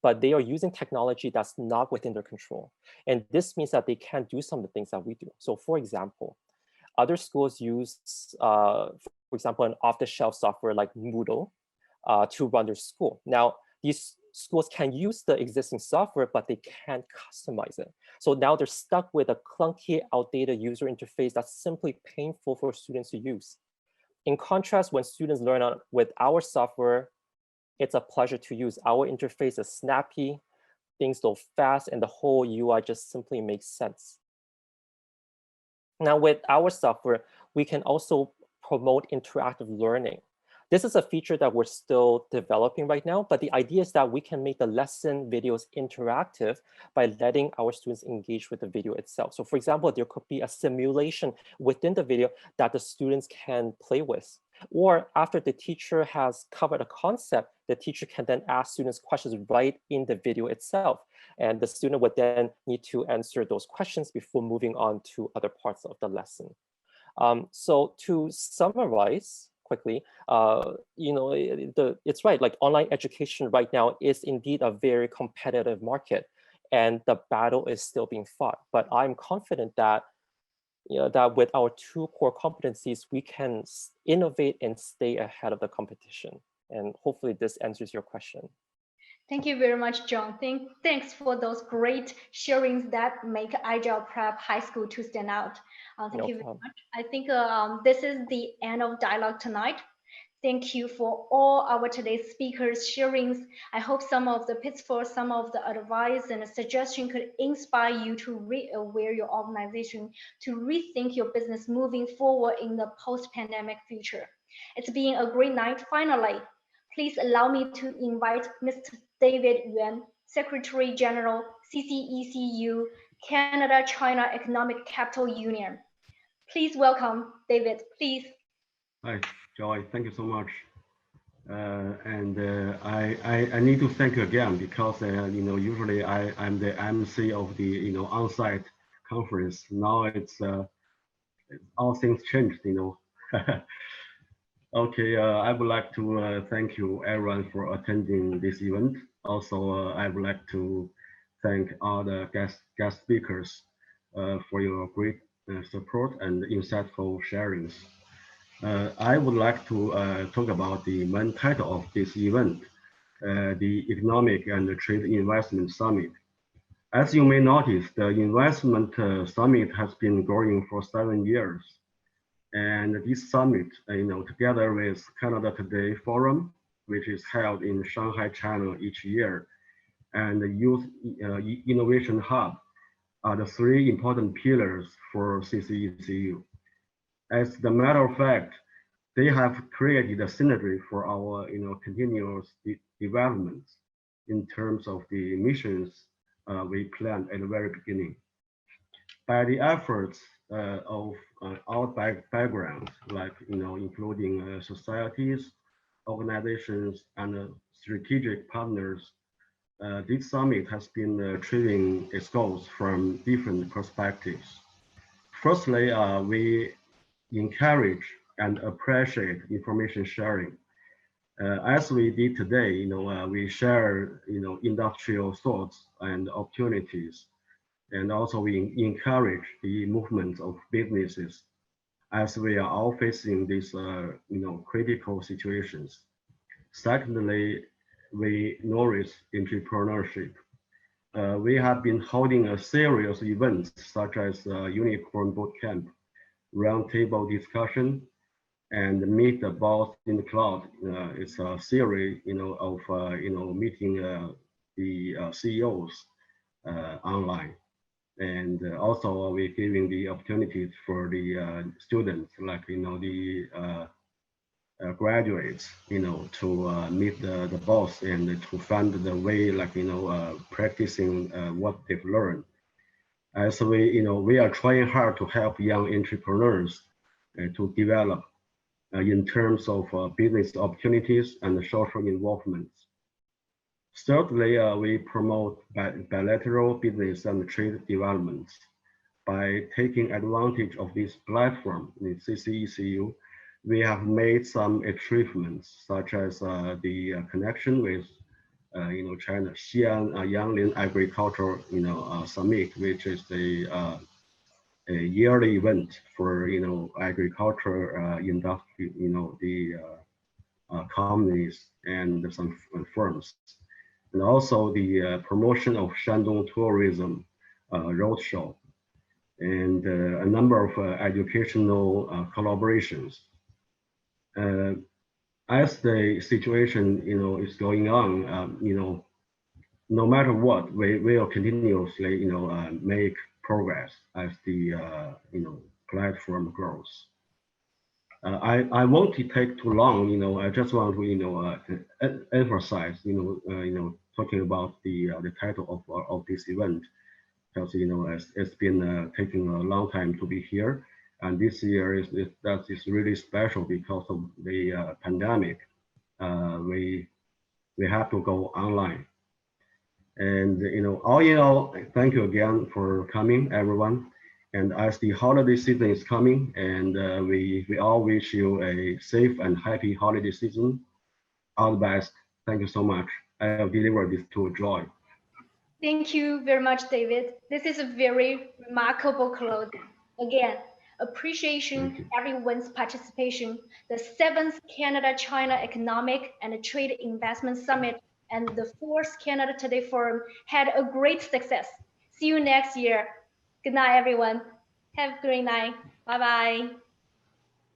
but they are using technology that's not within their control. And this means that they can't do some of the things that we do. So for example, other schools use, for example, an off-the-shelf software like Moodle to run their school. Now, these schools can use the existing software, but they can't customize it. So now they're stuck with a clunky, outdated user interface that's simply painful for students to use. In contrast, when students learn with our software, it's a pleasure to use. Our interface is snappy, things load fast and the whole UI just simply makes sense. Now with our software, we can also promote interactive learning. This is a feature that we're still developing right now, but the idea is that we can make the lesson videos interactive by letting our students engage with the video itself. So for example, there could be a simulation within the video that the students can play with. Or after the teacher has covered a concept, the teacher can then ask students questions right in the video itself. And the student would then need to answer those questions before moving on to other parts of the lesson. So to summarize quickly, it's right, like online education right now is indeed a very competitive market and the battle is still being fought. But I'm confident that that with our two core competencies, we can innovate and stay ahead of the competition. And hopefully this answers your question. Thank you very much, John. Thanks for those great sharings that make Agile Prep High School to stand out. Thank you very much. I think this is the end of dialogue tonight. Thank you for all our today's speakers' sharings. I hope some of the pitfalls, some of the advice and suggestion could inspire you to re-aware your organization, to rethink your business moving forward in the post-pandemic future. It's been a great night. Finally, please allow me to invite Mr. David Yuan, Secretary General, CCECU, Canada-China Economic Capital Union. Please welcome David, please. Hi, Joy, thank you so much. I need to thank you again because usually I'm the MC of the on-site conference. Now it's all things changed. Okay, I would like to thank you everyone for attending this event. Also, I would like to thank all the guest speakers for your great support and insightful sharings. I would like to talk about the main title of this event, the Economic and Trade Investment Summit. As you may notice, the Investment Summit has been going for 7 years. And this summit, together with Canada Today Forum, which is held in Shanghai, China each year, and the Youth Innovation Hub are the three important pillars for CCECU. As a matter of fact, they have created a synergy for our continuous development in terms of the missions we planned at the very beginning. By the efforts of our backgrounds, like including societies, organizations, and strategic partners, this summit has been achieving its goals from different perspectives. Firstly, we encourage and appreciate information sharing. As we did today, we share industrial thoughts and opportunities. And also we encourage the movement of businesses as we are all facing these critical situations. Secondly, we nourish entrepreneurship. We have been holding a series of events such as Unicorn Bootcamp, roundtable discussion, and Meet the Boss in the Cloud. It's a series of meeting the CEOs online. And also we're giving the opportunities for the students, like the graduates, to meet the boss and to find the way, like practicing what they've learned. As we are trying hard to help young entrepreneurs to develop in terms of business opportunities and social involvement. Thirdly, we promote bilateral business and trade developments. By taking advantage of this platform in CCECU, we have made some achievements, such as the connection with China Xi'an Yanglin Agricultural Summit, which is a yearly event for agriculture industry, the companies and some firms. And also the promotion of Shandong tourism roadshow, and a number of educational collaborations. As the situation is going on, no matter what, we will continuously, make progress as the, platform grows. I won't take too long, I just want to, emphasize, talking about the title of this event, because, it's been taking a long time to be here. And this year is really special because of the pandemic. We have to go online. And, all in all, thank you again for coming, everyone. And as the holiday season is coming, and we all wish you a safe and happy holiday season. All the best. Thank you so much. I'll deliver this to Joy. Thank you very much, David. This is a very remarkable close. Again, appreciation everyone's participation. The 7th Canada-China Economic and Trade Investment Summit and the 4th Canada Today Forum had a great success. See you next year. Good night, everyone. Have a great night. Bye-bye.